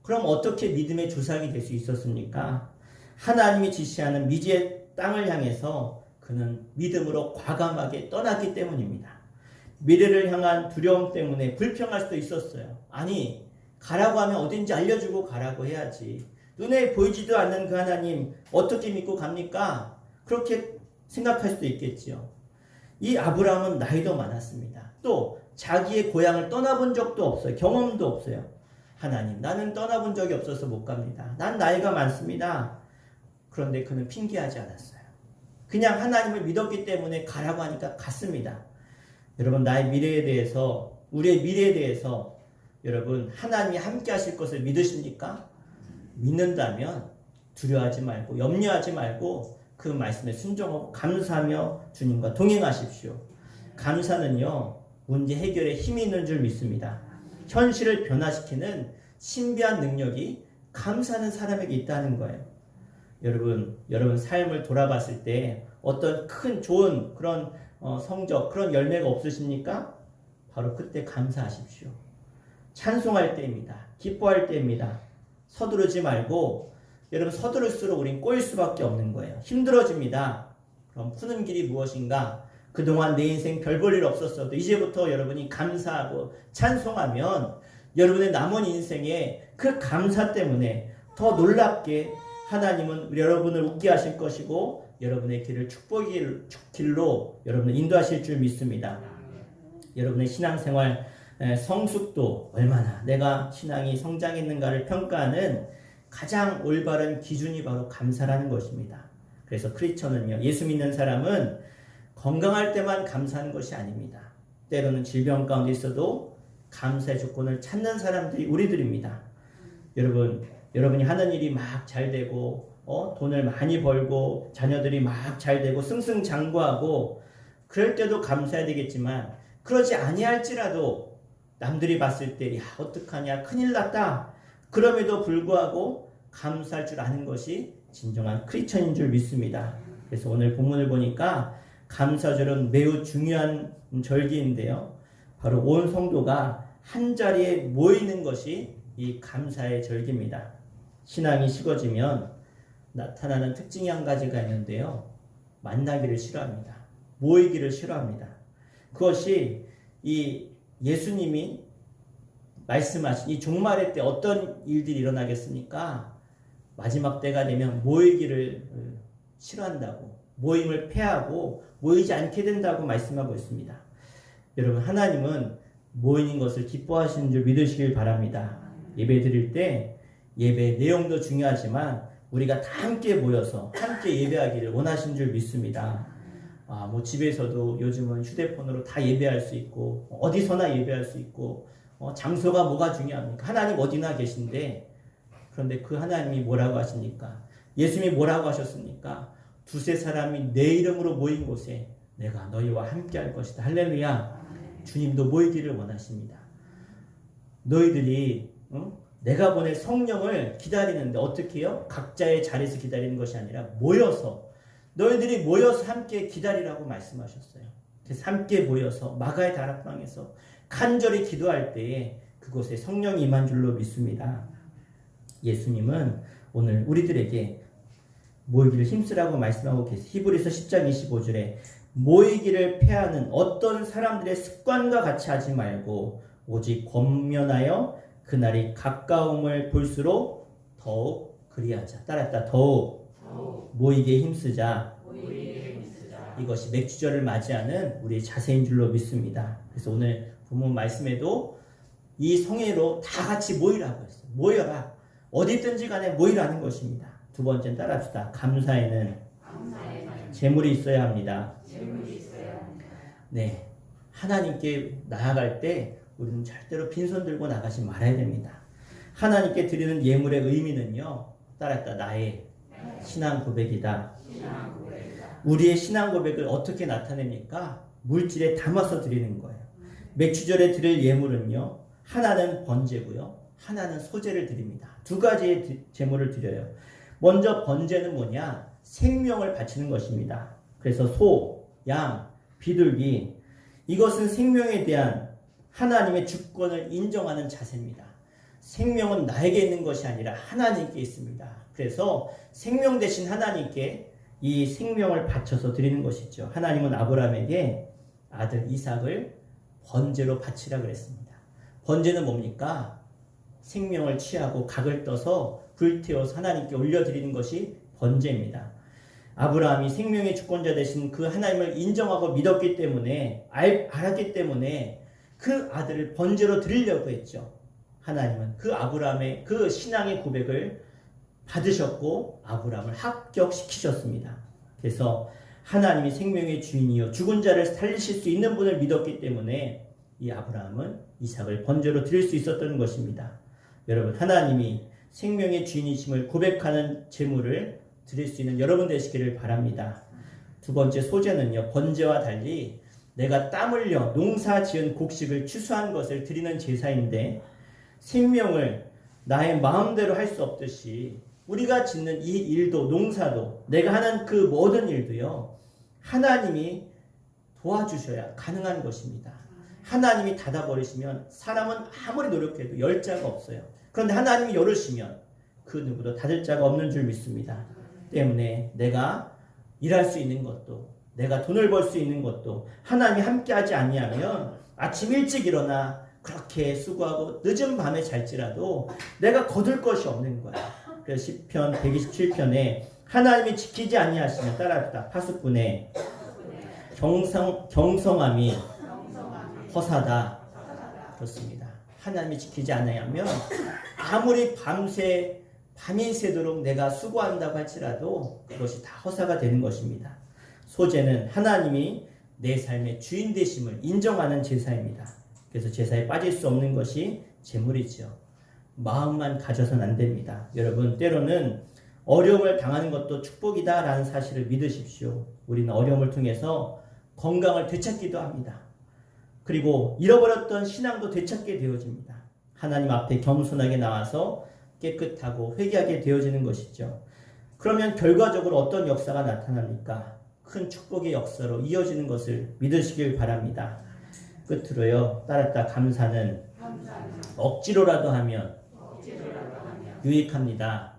S1: 그럼 어떻게 믿음의 조상이 될 수 있었습니까? 하나님이 지시하는 미지의 땅을 향해서 그는 믿음으로 과감하게 떠났기 때문입니다. 미래를 향한 두려움 때문에 불평할 수도 있었어요. 아니, 가라고 하면 어딘지 알려주고 가라고 해야지. 눈에 보이지도 않는 그 하나님 어떻게 믿고 갑니까? 그렇게 생각할 수도 있겠지요. 이 아브라함은 나이도 많았습니다. 또 자기의 고향을 떠나본 적도 없어요. 경험도 없어요. 하나님, 나는 떠나본 적이 없어서 못 갑니다. 난 나이가 많습니다. 그런데 그는 핑계하지 않았어요. 그냥 하나님을 믿었기 때문에 가라고 하니까 갔습니다. 여러분, 나의 미래에 대해서, 우리의 미래에 대해서 여러분 하나님이 함께 하실 것을 믿으십니까? 믿는다면 두려워하지 말고 염려하지 말고 그 말씀에 순종하고 감사하며 주님과 동행하십시오. 감사는요, 문제 해결에 힘이 있는 줄 믿습니다. 현실을 변화시키는 신비한 능력이 감사하는 사람에게 있다는 거예요. 여러분 삶을 돌아봤을 때 어떤 큰 좋은 그런 성적, 그런 열매가 없으십니까? 바로 그때 감사하십시오. 찬송할 때입니다. 기뻐할 때입니다. 서두르지 말고, 여러분 서두를수록 우린 꼬일 수밖에 없는 거예요. 힘들어집니다. 그럼 푸는 길이 무엇인가? 그동안 내 인생 별 볼 일 없었어도 이제부터 여러분이 감사하고 찬송하면 여러분의 남은 인생에 그 감사 때문에 더 놀랍게 하나님은 여러분을 웃게 하실 것이고 여러분의 길을 축복의 길로 여러분을 인도하실 줄 믿습니다. 여러분의 신앙생활 성숙도 얼마나 내가 신앙이 성장했는가를 평가하는 가장 올바른 기준이 바로 감사라는 것입니다. 그래서 크리스천은요, 예수 믿는 사람은 건강할 때만 감사하는 것이 아닙니다. 때로는 질병 가운데 있어도 감사의 조건을 찾는 사람들이 우리들입니다. 여러분이 하는 일이 막 잘 되고 돈을 많이 벌고 자녀들이 막 잘 되고 승승장구하고 그럴 때도 감사해야 되겠지만, 그러지 아니할지라도 남들이 봤을 때 야 어떡하냐 큰일 났다, 그럼에도 불구하고 감사할 줄 아는 것이 진정한 크리스천인 줄 믿습니다. 그래서 오늘 본문을 보니까 감사절은 매우 중요한 절기인데요. 바로 온 성도가 한 자리에 모이는 것이 이 감사의 절기입니다. 신앙이 식어지면 나타나는 특징이 한 가지가 있는데요. 만나기를 싫어합니다. 모이기를 싫어합니다. 그것이 이 예수님이 말씀하신 이 종말의 때 어떤 일들이 일어나겠습니까? 마지막 때가 되면 모이기를 싫어한다고, 모임을 패하고 모이지 않게 된다고 말씀하고 있습니다. 여러분, 하나님은 모이는 것을 기뻐하시는 줄 믿으시길 바랍니다. 예배 드릴 때 예배 내용도 중요하지만 우리가 다 함께 모여서 함께 예배하기를 원하시는 줄 믿습니다. 뭐 집에서도 요즘은 휴대폰으로 다 예배할 수 있고 어디서나 예배할 수 있고 장소가 뭐가 중요합니까? 하나님 어디나 계신데, 그런데 그 하나님이 뭐라고 하십니까? 예수님이 뭐라고 하셨습니까? 두세 사람이 내 이름으로 모인 곳에 내가 너희와 함께 할 것이다. 할렐루야. 주님도 모이기를 원하십니다. 너희들이 내가 보낸 성령을 기다리는데 어떻게 해요? 각자의 자리에서 기다리는 것이 아니라 모여서, 너희들이 모여서 함께 기다리라고 말씀하셨어요. 그래서 함께 모여서 마가의 다락방에서 간절히 기도할 때에 그곳에 성령이 임한 줄로 믿습니다. 예수님은 오늘 우리들에게 모이기를 힘쓰라고 말씀하고 계세요. 히브리서 10장 25절에 모이기를 패하는 어떤 사람들의 습관과 같이 하지 말고 오직 권면하여 그날이 가까움을 볼수록 더욱 그리하자. 따랐다. 더욱 모이기에 힘쓰자. 이것이 맥주절을 맞이하는 우리의 자세인 줄로 믿습니다. 그래서 오늘 본문 말씀에도 이 성회로 다 같이 모이라고 했어요. 모여라. 어디든지 간에 모이라는 것입니다. 두 번째는 따라합시다. 감사에는 재물이 있어야 합니다. 네, 하나님께 나아갈 때 우리는 절대로 빈손 들고 나가지 말아야 됩니다. 하나님께 드리는 예물의 의미는요, 따라했다. 나의 신앙 고백이다. 우리의 신앙 고백을 어떻게 나타냅니까? 물질에 담아서 드리는 거예요. 맥주절에 드릴 예물은요, 하나는 번제고요, 하나는 소제를 드립니다. 두 가지의 제물을 드려요. 먼저 번제는 뭐냐? 생명을 바치는 것입니다. 그래서 소, 양, 비둘기, 이것은 생명에 대한 하나님의 주권을 인정하는 자세입니다. 생명은 나에게 있는 것이 아니라 하나님께 있습니다. 그래서 생명 대신 하나님께 이 생명을 바쳐서 드리는 것이죠. 하나님은 아브라함에게 아들 이삭을 번제로 바치라 그랬습니다. 번제는 뭡니까? 생명을 취하고 각을 떠서 불태워서 하나님께 올려드리는 것이 번제입니다. 아브라함이 생명의 주권자 되신 그 하나님을 인정하고 믿었기 때문에, 알았기 때문에 그 아들을 번제로 드리려고 했죠. 하나님은 그 아브라함의 그 신앙의 고백을 받으셨고 아브라함을 합격시키셨습니다. 그래서 하나님이 생명의 주인이요 죽은 자를 살리실 수 있는 분을 믿었기 때문에 이 아브라함은 이삭을 번제로 드릴 수 있었던 것입니다. 여러분, 하나님이 생명의 주인이심을 고백하는 제물을 드릴 수 있는 여러분 되시기를 바랍니다. 두 번째, 소제는요, 번제와 달리 내가 땀 흘려 농사 지은 곡식을 추수한 것을 드리는 제사인데, 생명을 나의 마음대로 할 수 없듯이 우리가 짓는 이 일도, 농사도, 내가 하는 그 모든 일도요, 하나님이 도와주셔야 가능한 것입니다. 하나님이 닫아버리시면 사람은 아무리 노력해도 열 자가 없어요. 그런데 하나님이 열으시면 그 누구도 닫을 자가 없는 줄 믿습니다. 때문에 내가 일할 수 있는 것도, 내가 돈을 벌 수 있는 것도 하나님이 함께하지 아니하면 아침 일찍 일어나 그렇게 수고하고 늦은 밤에 잘지라도 내가 거둘 것이 없는 거야. 그래서 시편 127편에 하나님이 지키지 아니하시면, 따라합시다. 파수꾼의 경성함이 허사다. 그렇습니다. 하나님이 지키지 않으면 아무리 밤이 새도록 내가 수고한다고 할지라도 그것이 다 허사가 되는 것입니다. 소제는 하나님이 내 삶의 주인 되심을 인정하는 제사입니다. 그래서 제사에 빠질 수 없는 것이 제물이죠. 마음만 가져서는 안 됩니다. 여러분, 때로는 어려움을 당하는 것도 축복이다라는 사실을 믿으십시오. 우리는 어려움을 통해서 건강을 되찾기도 합니다. 그리고 잃어버렸던 신앙도 되찾게 되어집니다. 하나님 앞에 겸손하게 나와서 깨끗하고 회개하게 되어지는 것이죠. 그러면 결과적으로 어떤 역사가 나타납니까? 큰 축복의 역사로 이어지는 것을 믿으시길 바랍니다. 끝으로요, 따랐다 감사는 억지로라도 하면 유익합니다.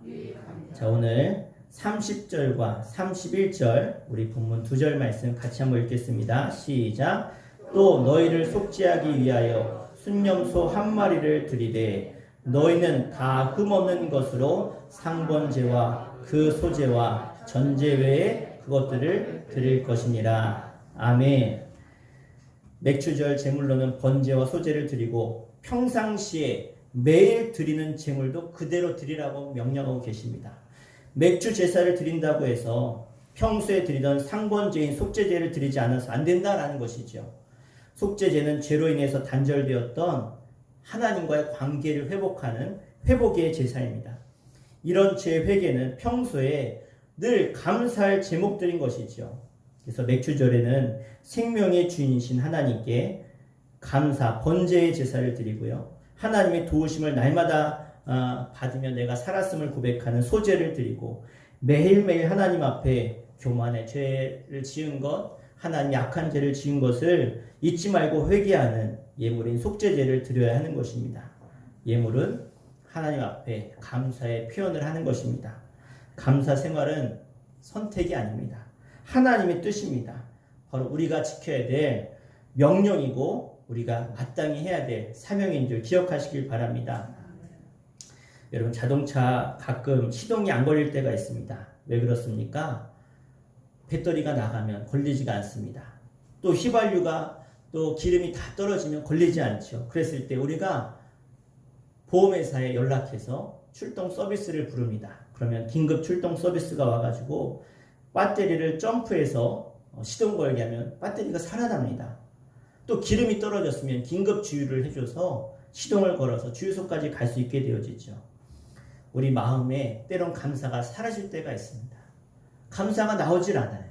S1: 자, 오늘 30절과 31절 우리 본문 2절 말씀 같이 한번 읽겠습니다. 시작. 또 너희를 속죄하기 위하여 순념소 한 마리를 드리되 너희는 다 흠없는 것으로 상번제와 그 소제와 전제 외에 그것들을 드릴 것이니라. 아멘. 맥주절 제물로는 번제와 소제를 드리고 평상시에 매일 드리는 제물도 그대로 드리라고 명령하고 계십니다. 맥주 제사를 드린다고 해서 평소에 드리던 상번제인 속죄제를 드리지 않아서 안 된다라는 것이죠. 속죄제는 죄로 인해서 단절되었던 하나님과의 관계를 회복하는 회복의 제사입니다. 이런 제 회개는 평소에 늘 감사할 제목들인 것이죠. 그래서 맥주절에는 생명의 주인이신 하나님께 감사, 번제의 제사를 드리고요. 하나님의 도우심을 날마다 받으며 내가 살았음을 고백하는 소제를 드리고 매일매일 하나님 앞에 교만의 죄를 지은 것, 하나님 약한 죄를 지은 것을 잊지 말고 회개하는 예물인 속죄제를 드려야 하는 것입니다. 예물은 하나님 앞에 감사의 표현을 하는 것입니다. 감사 생활은 선택이 아닙니다. 하나님의 뜻입니다. 바로 우리가 지켜야 될 명령이고 우리가 마땅히 해야 될 사명인 줄 기억하시길 바랍니다. 여러분, 자동차 가끔 시동이 안 걸릴 때가 있습니다. 왜 그렇습니까? 배터리가 나가면 걸리지가 않습니다. 또 휘발유가 또 기름이 다 떨어지면 걸리지 않죠. 그랬을 때 우리가 보험회사에 연락해서 출동 서비스를 부릅니다. 그러면 긴급 출동 서비스가 와가지고 배터리를 점프해서 시동 걸게 하면 배터리가 살아납니다. 또 기름이 떨어졌으면 긴급 주유를 해줘서 시동을 걸어서 주유소까지 갈 수 있게 되어지죠. 우리 마음에 때론 감사가 사라질 때가 있습니다. 감사가 나오질 않아요.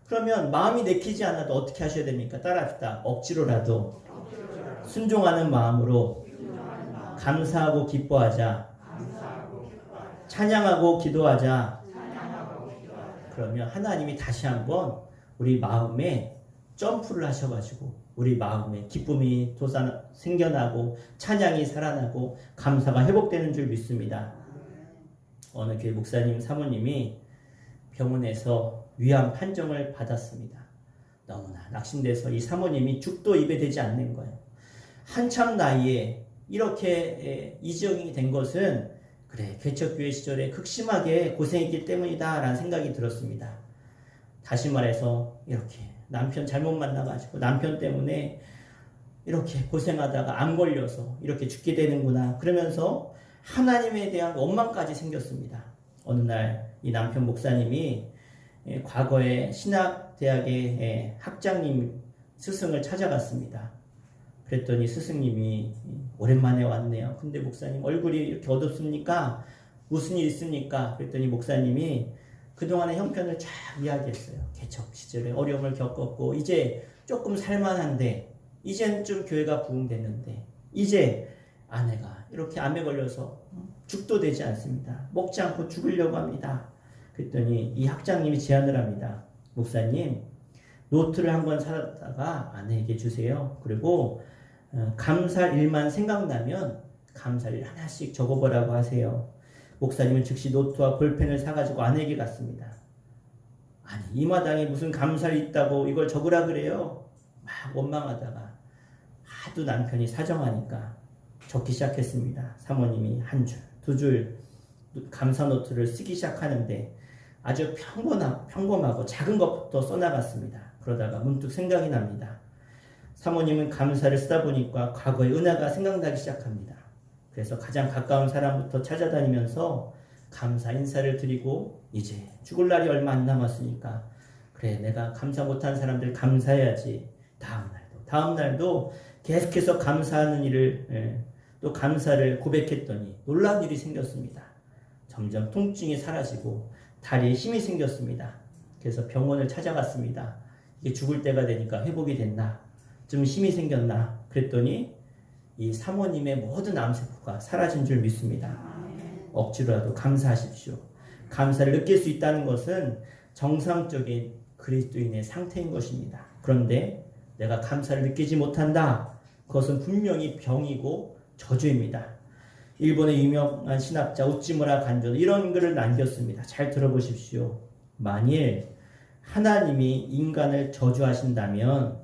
S1: 그러면 마음이 내키지 않아도 어떻게 하셔야 됩니까? 따라합시다. 억지로라도 순종하는 마음으로 감사하고 기뻐하자. 찬양하고 기도하자. 그러면 하나님이 다시 한번 우리 마음에 점프를 하셔가지고 우리 마음에 기쁨이 생겨나고 찬양이 살아나고 감사가 회복되는 줄 믿습니다. 어느 교회 목사님 사모님이 병원에서 위암 판정을 받았습니다. 너무나 낙심돼서 이 사모님이 죽도 입에 대지 않는 거예요. 한참 나이에 이렇게 이지영이 된 것은 그래 개척교회 시절에 극심하게 고생했기 때문이다 라는 생각이 들었습니다. 다시 말해서 이렇게 남편 잘못 만나가지고 남편 때문에 이렇게 고생하다가 암 걸려서 이렇게 죽게 되는구나 그러면서 하나님에 대한 원망까지 생겼습니다. 어느 날 이 남편 목사님이 과거에 신학대학의 학장님 스승을 찾아갔습니다. 그랬더니 스승님이 오랜만에 왔네요. 근데 목사님 얼굴이 이렇게 어둡습니까? 무슨 일 있습니까? 그랬더니 목사님이 그동안의 형편을 쫙 이야기했어요. 개척 시절에 어려움을 겪었고 이제 조금 살만한데 이젠 좀 교회가 부흥됐는데 이제 아내가 이렇게 암에 걸려서 죽도 되지 않습니다. 먹지 않고 죽으려고 합니다. 그랬더니 이 학장님이 제안을 합니다. 목사님 노트를 한권 사다가 아내에게 주세요. 그리고 감사 일만 생각나면 감사를 하나씩 적어보라고 하세요. 목사님은 즉시 노트와 볼펜을 사가지고 아내에게 갔습니다. 아니 이 마당에 무슨 감사를 있다고 이걸 적으라 그래요? 막 원망하다가 하도 남편이 사정하니까 적기 시작했습니다. 사모님이 한 줄, 두 줄 감사 노트를 쓰기 시작하는데 아주 평범하고 작은 것부터 써나갔습니다. 그러다가 문득 생각이 납니다. 사모님은 감사를 쓰다 보니까 과거의 은혜가 생각나기 시작합니다. 그래서 가장 가까운 사람부터 찾아다니면서 감사 인사를 드리고 이제 죽을 날이 얼마 안 남았으니까 그래 내가 감사 못한 사람들 감사해야지. 다음 날도 계속해서 감사하는 일을 또 감사를 고백했더니 놀라운 일이 생겼습니다. 점점 통증이 사라지고 다리에 힘이 생겼습니다. 그래서 병원을 찾아갔습니다. 이게 죽을 때가 되니까 회복이 됐나? 좀 힘이 생겼나? 그랬더니 이 사모님의 모든 암세포가 사라진 줄 믿습니다. 억지로라도 감사하십시오. 감사를 느낄 수 있다는 것은 정상적인 그리스도인의 상태인 것입니다. 그런데 내가 감사를 느끼지 못한다. 그것은 분명히 병이고 저주입니다. 일본의 유명한 신학자 우찌무라 간조는 이런 글을 남겼습니다. 잘 들어보십시오. 만일 하나님이 인간을 저주하신다면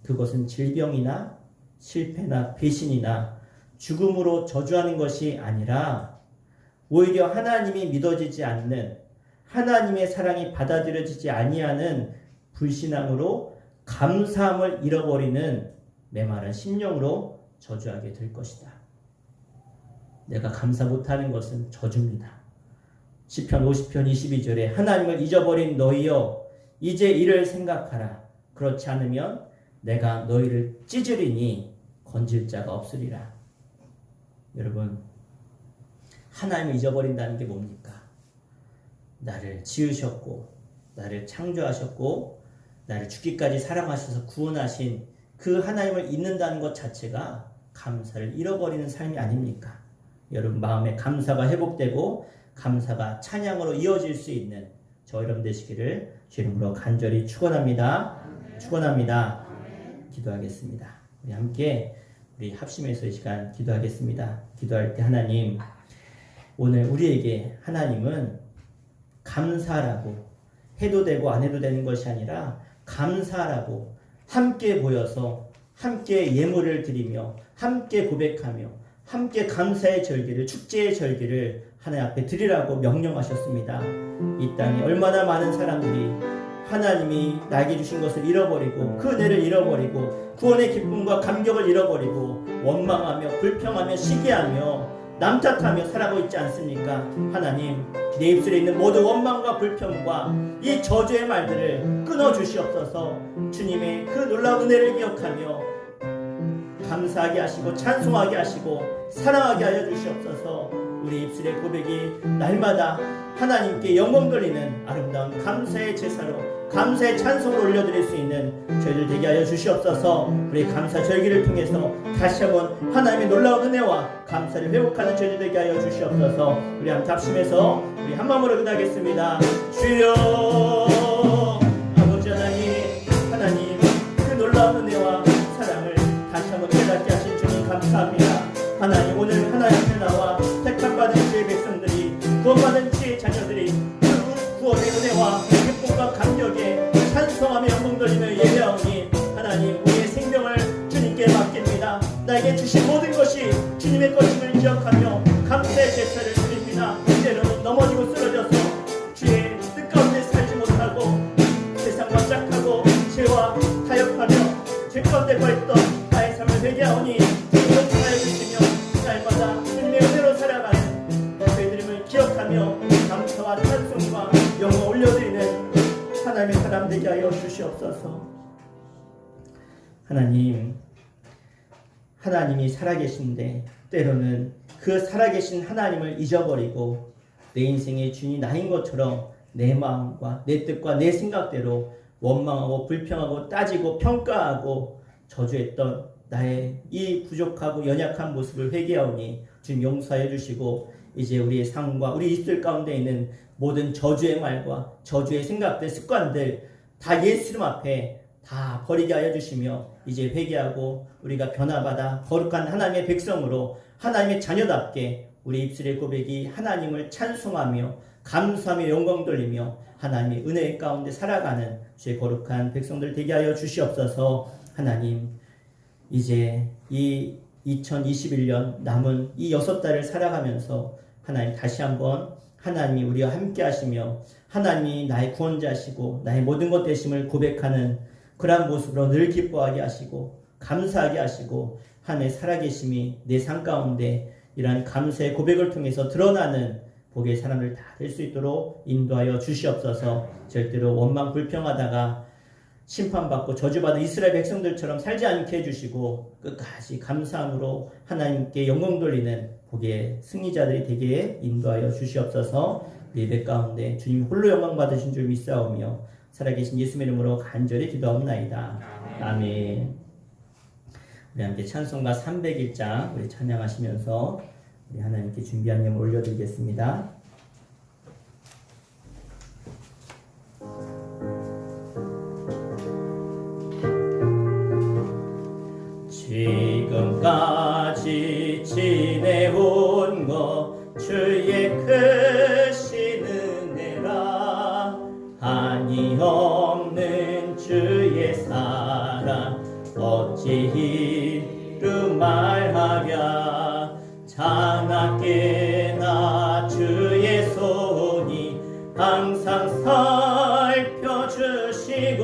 S1: 그것은 질병이나 실패나 배신이나 죽음으로 저주하는 것이 아니라 오히려 하나님이 믿어지지 않는, 하나님의 사랑이 받아들여지지 아니하는 불신앙으로 감사함을 잃어버리는 메마른 심령으로 저주하게 될 것이다. 내가 감사 못하는 것은 저주입니다. 시편 50편 22절에 하나님을 잊어버린 너희여 이제 이를 생각하라. 그렇지 않으면 내가 너희를 찢으리니 건질 자가 없으리라. 여러분, 하나님을 잊어버린다는 게 뭡니까? 나를 지으셨고 나를 창조하셨고 나를 죽기까지 사랑하셔서 구원하신 그 하나님을 잊는다는 것 자체가 감사를 잃어버리는 삶이 아닙니까? 여러분, 마음에 감사가 회복되고 감사가 찬양으로 이어질 수 있는 저 여러분 되시기를 주 이름으로 간절히 축원합니다. 축원합니다. 기도하겠습니다. 우리 함께 우리 합심해서 이 시간 기도하겠습니다. 기도할 때 하나님, 오늘 우리에게 하나님은 감사라고 해도 되고 안 해도 되는 것이 아니라 감사라고 함께 모여서 함께 예물을 드리며 함께 고백하며 함께 감사의 절기를, 축제의 절기를 하나님 앞에 드리라고 명령하셨습니다. 이 땅에 얼마나 많은 사람들이 하나님이 나에게 주신 것을 잃어버리고 그 은혜를 잃어버리고 구원의 기쁨과 감격을 잃어버리고 원망하며 불평하며 시기하며 남탓하며 살아가고 있지 않습니까? 하나님, 내 입술에 있는 모든 원망과 불평과 이 저주의 말들을 끊어주시옵소서. 주님의 그 놀라운 은혜를 기억하며 감사하게 하시고 찬송하게 하시고 사랑하게 하여 주시옵소서. 우리 입술의 고백이 날마다 하나님께 영광 돌리는 아름다운 감사의 제사로, 감사의 찬송을 올려드릴 수 있는 저희들 되게 하여 주시옵소서. 우리 감사 절기를 통해서 다시 한번 하나님의 놀라운 은혜와 감사를 회복하는 저희들 되게 하여 주시옵소서. 우리 함께 합심해서 우리 한 마음으로 기도하겠습니다. 주여, 아버지 하나님, 그 놀라운 은혜와 사랑을 다시 한번 깨닫게 하신 주님 감사합니다. 하나님, 오늘 하나님 앞에 나와 택함받은 주의 백성들이, 구원받은 주의 자녀들이 그 구원의 은혜와 기쁨과 감격에 찬송하며 영광 돌리며 예배하오니 하나님, 우리의 생명을 주님께 맡깁니다. 나에게 주신 모든 것이 주님의 것임을 기억하며 감사의 제사를 드립니다. 때로는 넘어지고 쓰러져서 주의 뜻 가운데 살지 못하고 세상과 짝하고 죄와 타협하며 죄 가운데 거했던 나의 삶을 회개하오니 용서하여 주시며 날마다 주님의 은혜로 살아가는 저희들임을 기억하며 감사와 찬송과 영광 올려드리는 하나님의 사람 되게 하여 주시옵소서. 하나님이 살아계신데 때로는 그 살아계신 하나님을 잊어버리고 내 인생의 주인이 나인 것처럼 내 마음과 내 뜻과 내 생각대로 원망하고 불평하고 따지고 평가하고 저주했던 나의 이 부족하고 연약한 모습을 회개하오니 주님 용서해 주시고 이제 우리의 삶과 우리 입술 가운데 있는 모든 저주의 말과 저주의 생각들, 습관들 다 예수 이름 앞에 다 버리게 하여 주시며 이제 회개하고 우리가 변화받아 거룩한 하나님의 백성으로 하나님의 자녀답게 우리 입술의 고백이 하나님을 찬송하며 감사하며 영광 돌리며 하나님의 은혜 가운데 살아가는 주의 거룩한 백성들 되게 하여 주시옵소서. 하나님, 이제 이 2021년 남은 이 6달을 살아가면서 하나님 다시 한번 하나님이 우리와 함께 하시며 하나님이 나의 구원자시고 나의 모든 것 되심을 고백하는 그러한 모습으로 늘 기뻐하게 하시고 감사하게 하시고 하나님의 살아계심이 내 삶 가운데 이러한 감사의 고백을 통해서 드러나는 복의 사람들 다 될 수 있도록 인도하여 주시옵소서. 절대로 원망 불평하다가 심판받고 저주받은 이스라엘 백성들처럼 살지 않게 해주시고 끝까지 감사함으로 하나님께 영광 돌리는 복의 승리자들이 되게 인도하여 주시옵소서. 예배 가운데 주님 홀로 영광 받으신 줄 믿사오며 살아계신 예수의 이름으로 간절히 기도하옵나이다. 아멘. 우리 함께 찬송가 301장 우리 찬양하시면서 우리 하나님께 준비한 예물 올려드리겠습니다. 지금까지 지내온 것 주의 크신 은혜라. 한이 없는 주의 사랑 어찌 이루 말하랴. 자나깨나 주의 손이 항상 살펴주시고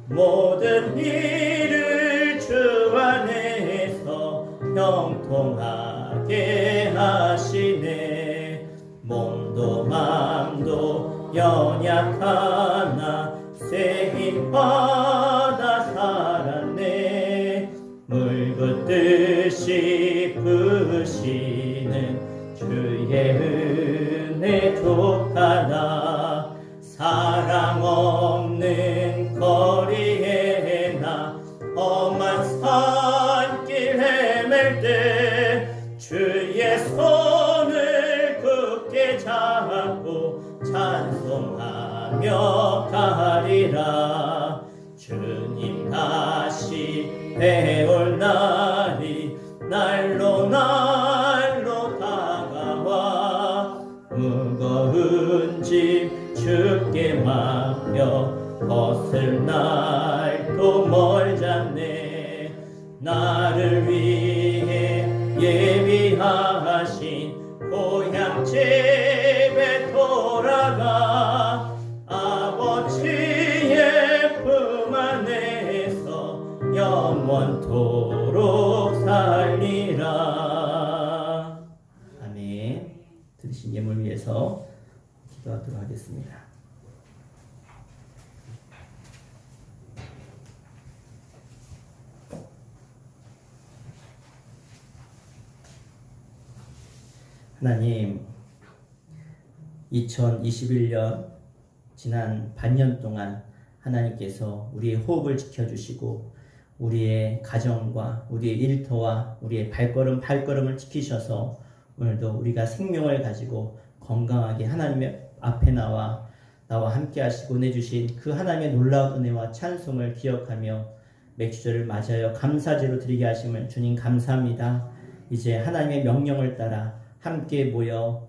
S1: 모든 일을 주 안에서 형통하게 하시네. 몸도 맘도 연약하나 새 힘 받아 살았네. 물붓듯이 부으시는 주의 은혜 족하나. 사랑 없는 거리에 나 험한 산길 헤맬 때 주의 손을 굳게 잡고 찬송하며 가리라. 주님 다시 배울 날이 날로 다가와. 무거운 짐 주께 맡겨 벗을 날도 멀잖네. 나를 위해 예비하신 고향 집에 돌아가 아버지의 품 안에서 영원토록 살리라. 아멘. 들으신 예물 위해서 기도하도록 하겠습니다. 하나님, 2021년 지난 반년 동안 하나님께서 우리의 호흡을 지켜주시고 우리의 가정과 우리의 일터와 우리의 발걸음을 지키셔서 오늘도 우리가 생명을 가지고 건강하게 하나님의 앞에 나와 함께 하시고 은혜 주신 그 하나님의 놀라운 은혜와 찬송을 기억하며 맥주절을 맞아요 감사제로 드리게 하심을 주님 감사합니다. 이제 하나님의 명령을 따라 함께 모여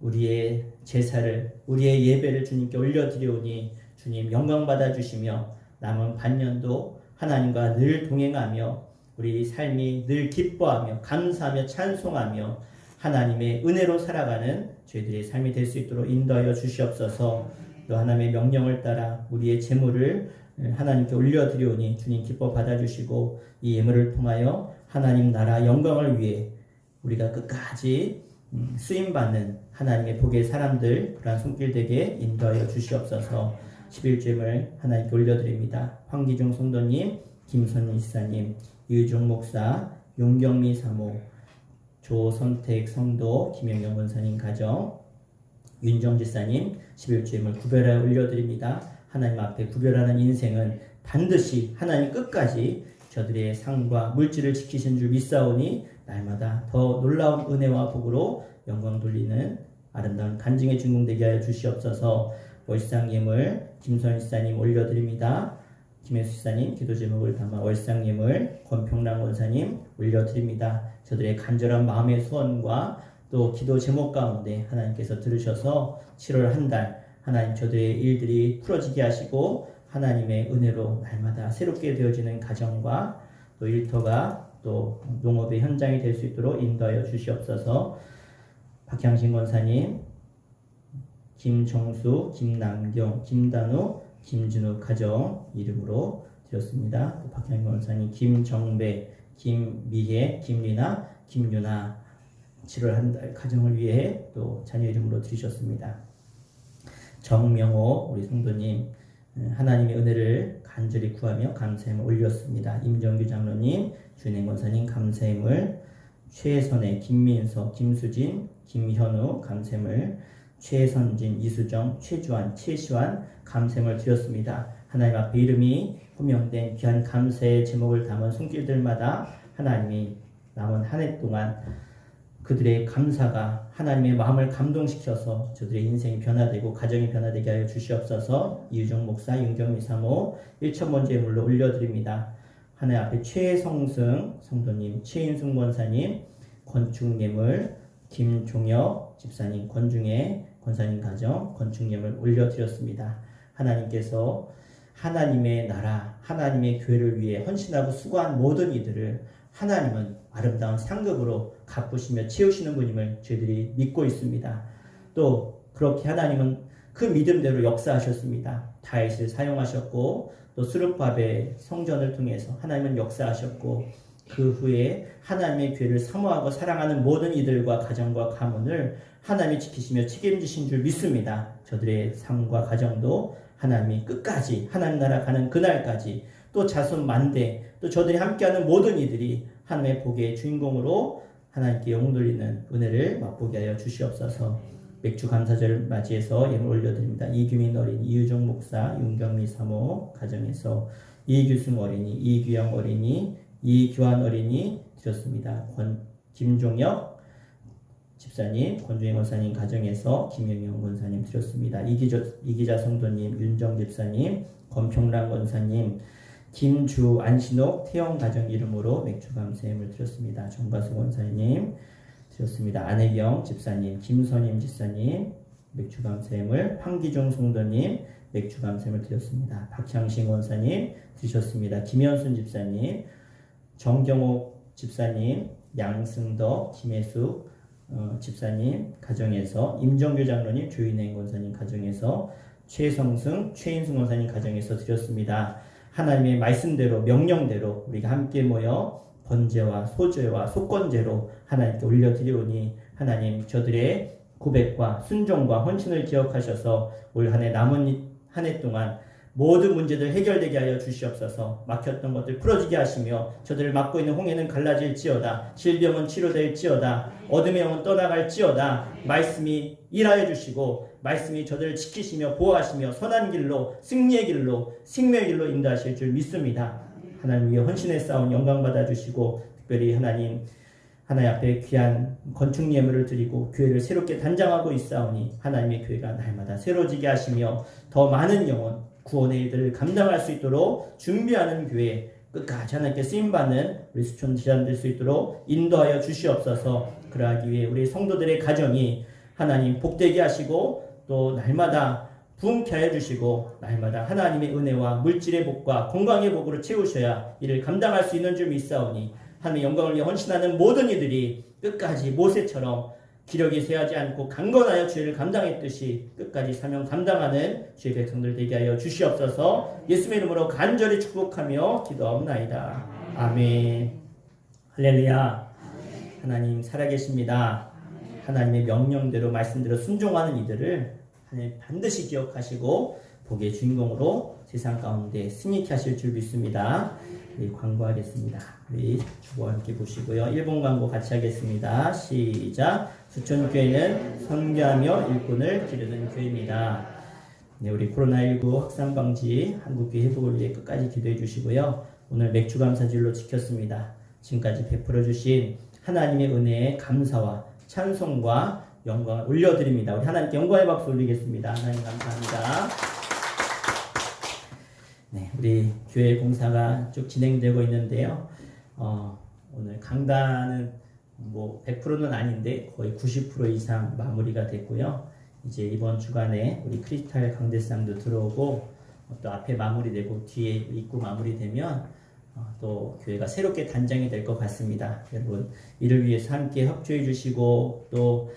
S1: 우리의 제사를 우리의 예배를 주님께 올려드리오니 주님 영광 받아주시며 남은 반년도 하나님과 늘 동행하며 우리 삶이 늘 기뻐하며 감사하며 찬송하며 하나님의 은혜로 살아가는 저희들의 삶이 될 수 있도록 인도하여 주시옵소서. 또 하나님의 명령을 따라 우리의 재물을 하나님께 올려드리오니 주님 기뻐 받아주시고 이 예물을 통하여 하나님 나라 영광을 위해 우리가 끝까지 쓰임받는 하나님의 복의 사람들 그러한 손길 되게 인도하여 주시옵소서. 11주임을 하나님께 올려드립니다. 황기중 성도님, 김선희 지사님, 유종 목사, 용경미 사모, 조선택 성도, 김영경 권사님 가정, 윤정 지사님 11주임을 구별하여 올려드립니다. 하나님 앞에 구별하는 인생은 반드시 하나님 끝까지 저들의 삶과 물질을 지키신 줄 믿사오니 날마다 더 놀라운 은혜와 복으로 영광 돌리는 아름다운 간증의 주인공 되게 하여 주시옵소서. 월상 예물 김선희 지사님 올려드립니다. 김혜수 지사님 기도 제목을 담아 월상 예물 권평랑 원사님 올려드립니다. 저들의 간절한 마음의 소원과 또 기도 제목 가운데 하나님께서 들으셔서 7월 한 달 하나님 저들의 일들이 풀어지게 하시고 하나님의 은혜로 날마다 새롭게 되어지는 가정과 또 일터가 또 농업의 현장이 될 수 있도록 인도하여 주시옵소서. 박향신 권사님, 김정수, 김남경, 김단우, 김준우 가정 이름으로 드렸습니다. 또 박향신 권사님, 김정배, 김미혜, 김리나, 김유나 7월 한 달 가정을 위해 또 자녀 이름으로 드리셨습니다. 정명호 우리 성도님 하나님의 은혜를 간절히 구하며 감사함을 올렸습니다. 임정규 장로님, 주인행 권사님 감사함을, 최선의, 김민서, 김수진, 김현우 감사함을, 최선진, 이수정, 최주환, 최시환 감사함을 드렸습니다. 하나님 앞에 이름이 호명된 귀한 감사의 제목을 담은 손길들마다 하나님이 남은 한 해 동안 그들의 감사가 하나님의 마음을 감동시켜서 저들의 인생이 변화되고 가정이 변화되게 하여 주시옵소서. 이유정 목사, 윤경미 사모 1,000번째 물로 올려드립니다. 하나님 앞에 최성승 성도님, 최인숙 권사님, 건축예물, 김종혁 집사님, 권중혜 권사님 가정 건축예물 올려드렸습니다. 하나님께서 하나님의 나라, 하나님의 교회를 위해 헌신하고 수고한 모든 이들을 하나님은 아름다운 상급으로 갚으시며 채우시는 분임을 저희들이 믿고 있습니다. 또 그렇게 하나님은 그 믿음대로 역사하셨습니다. 다윗을 사용하셨고 또 스룹바벨 성전을 통해서 하나님은 역사하셨고 그 후에 하나님의 교회를 사모하고 사랑하는 모든 이들과 가정과 가문을 하나님이 지키시며 책임지신 줄 믿습니다. 저들의 삶과 가정도 하나님이 끝까지 하나님 나라 가는 그날까지 또 자손 만대 또 저들이 함께하는 모든 이들이 하나님의 복의 주인공으로 하나님께 영웅 돌리는 은혜를 맛보게 하여 주시옵소서. 맥주 감사절을 맞이해서 예물 올려드립니다. 이규민 어린이, 이유정 목사, 윤경미 사모 가정에서 이규승 어린이, 이규영 어린이, 이규환 어린이 드렸습니다. 김종혁 집사님, 권중희 권사님 가정에서 김영영 권사님 드렸습니다. 이기자 성도님, 윤정 집사님, 권평란 권사님, 김주, 안신옥, 태영 가정 이름으로 맥주 감사예물 드렸습니다. 정가수 권사님 드렸습니다. 안혜경 집사님, 김선임 집사님 맥주 감사예물, 황기종 성도님 맥주 감사예물 드렸습니다. 박향신 권사님 드리셨습니다. 김현순 집사님, 정경옥 집사님, 양승덕, 김혜숙 집사님 가정에서, 임정규 장로님, 조인행 권사님 가정에서, 최성승, 최인승 권사님 가정에서 드렸습니다. 하나님의 말씀대로 명령대로 우리가 함께 모여 번제와 소제와 속건제로 하나님께 올려드리오니 하나님 저들의 고백과 순종과 헌신을 기억하셔서 올 한 해 남은 한 해 동안 모든 문제들 해결되게 하여 주시옵소서. 막혔던 것들 풀어지게 하시며 저들을 막고 있는 홍해는 갈라질지어다. 질병은 치료될지어다. 어둠의 영은 떠나갈지어다. 말씀이 일하여 주시고 말씀이 저들을 지키시며 보호하시며 선한 길로 승리의 길로 생명의 길로 인도하실 줄 믿습니다. 하나님 위해 헌신의 싸움 영광 받아주시고 특별히 하나님 앞에 귀한 건축 예물을 드리고 교회를 새롭게 단장하고 있사오니 하나님의 교회가 날마다 새로지게 하시며 더 많은 영혼 구원의 일들을 감당할 수 있도록 준비하는 교회 끝까지 하나님께 쓰임받는 우리 수촌 지안 될 수 있도록 인도하여 주시옵소서. 그러하기 위해 우리 성도들의 가정이 하나님 복되게 하시고 또 날마다 부흥케 하여 주시고 날마다 하나님의 은혜와 물질의 복과 건강의 복으로 채우셔야 이를 감당할 수 있는 줄 믿사오니 하나님의 영광을 위해 헌신하는 모든 이들이 끝까지 모세처럼 기력이 쇠하지 않고 강건하여 죄를 감당했듯이 끝까지 사명 감당하는 주의 백성들 되게 하여 주시옵소서. 예수의 이름으로 간절히 축복하며 기도하옵나이다. 아멘. 할렐루야. 하나님 살아계십니다. 하나님의 명령대로 말씀대로 순종하는 이들을 하나님 반드시 기억하시고 복의 주인공으로 세상 가운데 승리케 하실 줄 믿습니다. 우리 광고하겠습니다. 우리 주보와 함께 보시고요. 1분 광고 같이 하겠습니다. 시작. 수촌교회는 선교하며 일꾼을 기르는 교회입니다. 네, 우리 코로나19 확산 방지 한국교회 회복을 위해 끝까지 기도해 주시고요. 오늘 맥주 감사절로 지켰습니다. 지금까지 베풀어 주신 하나님의 은혜에 감사와 찬송과 영광을 올려드립니다. 우리 하나님께 영광의 박수 올리겠습니다. 하나님 감사합니다. 네, 우리 교회 공사가 쭉 진행되고 있는데요. 오늘 강단은 100%는 아닌데 거의 90% 이상 마무리가 됐고요. 이제 이번 주간에 우리 크리스탈 강대상도 들어오고 또 앞에 마무리되고 뒤에 입구 마무리되면 또 교회가 새롭게 단장이 될 것 같습니다. 여러분 이를 위해서 함께 협조해 주시고 또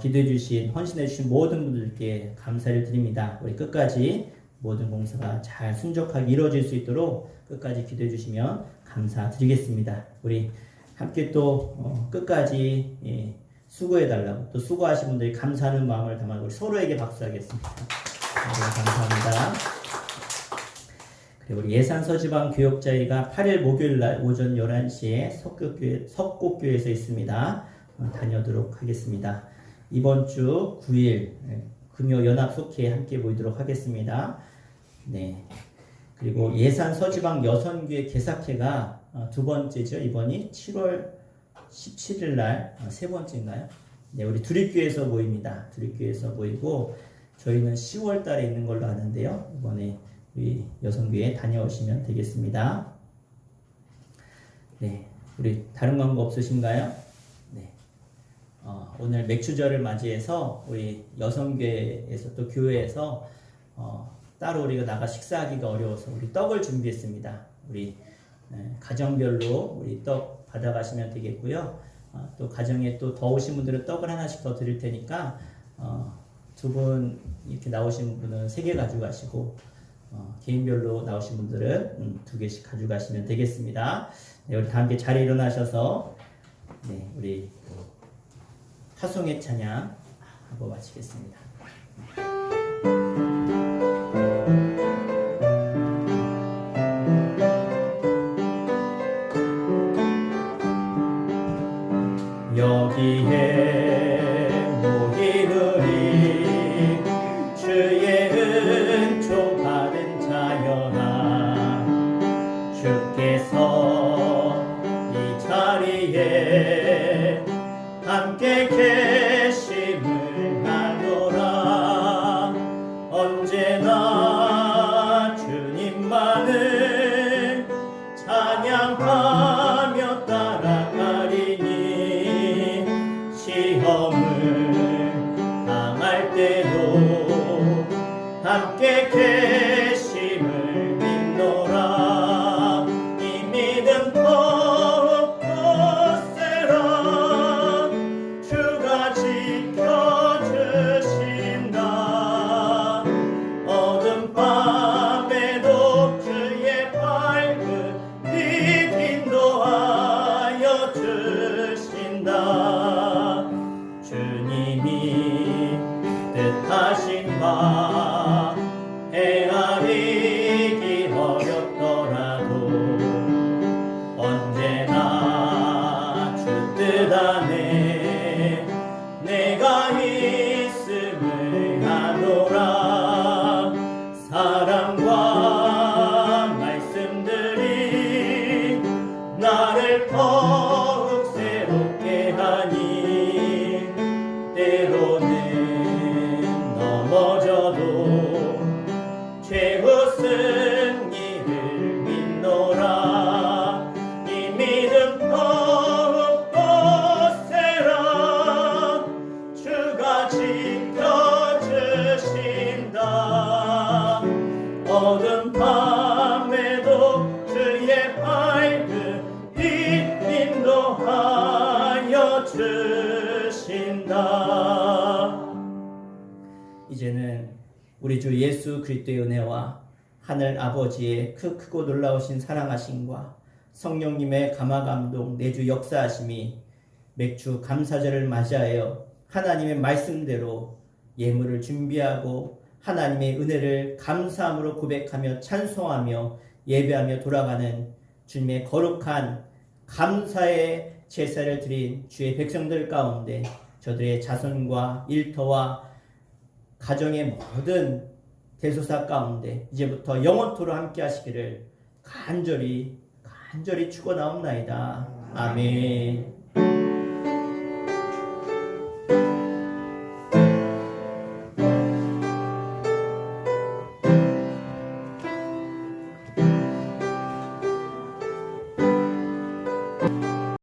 S1: 기도해 주신 헌신해 주신 모든 분들께 감사를 드립니다. 우리 끝까지 모든 공사가 잘 순적하게 이루어질 수 있도록 끝까지 기도해 주시면 감사드리겠습니다. 우리 함께 또 끝까지 수고해 달라고 또 수고하신 분들이 감사하는 마음을 담아 우리 서로에게 박수하겠습니다. 네, 감사합니다. 그리고 우리 예산서지방 교역자회가 8일 목요일날 오전 11시에 석곡교회에서 있습니다. 다녀오도록 하겠습니다. 이번 주 9일 금요 연합속회에 함께 모이도록 하겠습니다. 네. 그리고 예산서지방 여선교회 개사회가 두 번째죠. 이번이 7월 17일 날 세 번째인가요? 네, 우리 두립교회에서 모입니다. 두립교회에서 모이고 저희는 10월 달에 있는 걸로 아는데요. 이번에 우리 여성교회 다녀오시면 되겠습니다. 네, 우리 다른 광고 없으신가요? 네. 오늘 맥주절을 맞이해서 우리 여성교회에서 또 교회에서 따로 우리가 나가 식사하기가 어려워서 우리 떡을 준비했습니다. 우리 가정별로 우리 떡 받아가시면 되겠고요. 또 가정에 또 더 오신 분들은 떡을 하나씩 더 드릴 테니까 두 분 이렇게 나오신 분은 3개 가져가시고 개인별로 나오신 분들은 2개씩 가져가시면 되겠습니다. 네, 우리 다 함께 자리에 일어나셔서 네, 우리 타송의 찬양 하고 마치겠습니다. 여기에 모인 우리 주의 은총 받은 자여라 주께서 이 자리에 함께 계심을 하노라 언제나 주님만을 찬양하며 따라가리니 시험을 당할 때도 함께 계심을 믿노라 이 믿음 더욱 더세라 주가 지켜주신다 어둠 밤에도 주의 밝은 빛 인도하여 주신다 주님이 뜻하신 바 헤아리기 어렵더라도 언제나 주 뜻 안에 내가 있음을 아노라 사랑과 말씀들이 나를 더욱 새롭게 하니 때로는 넘어져도 최후 승리를 믿노라 이 믿음 더욱 더세라 주가 지켜주신다 어둠 밤에도 주의 밝은 빛 인도하여 주신다 이제는 우리 주 예수 그리스도의 은혜와 하늘 아버지의 크고 놀라우신 사랑하심과 성령님의 감화감동 내주 역사하심이 맥주 감사절을 맞이하여 하나님의 말씀대로 예물을 준비하고 하나님의 은혜를 감사함으로 고백하며 찬송하며 예배하며 돌아가는 주님의 거룩한 감사의 제사를 드린 주의 백성들 가운데 저들의 자손과 일터와 가정의 모든 대소사 가운데 이제부터 영원토록 함께 하시기를 간절히 축원하옵나이다. 아멘.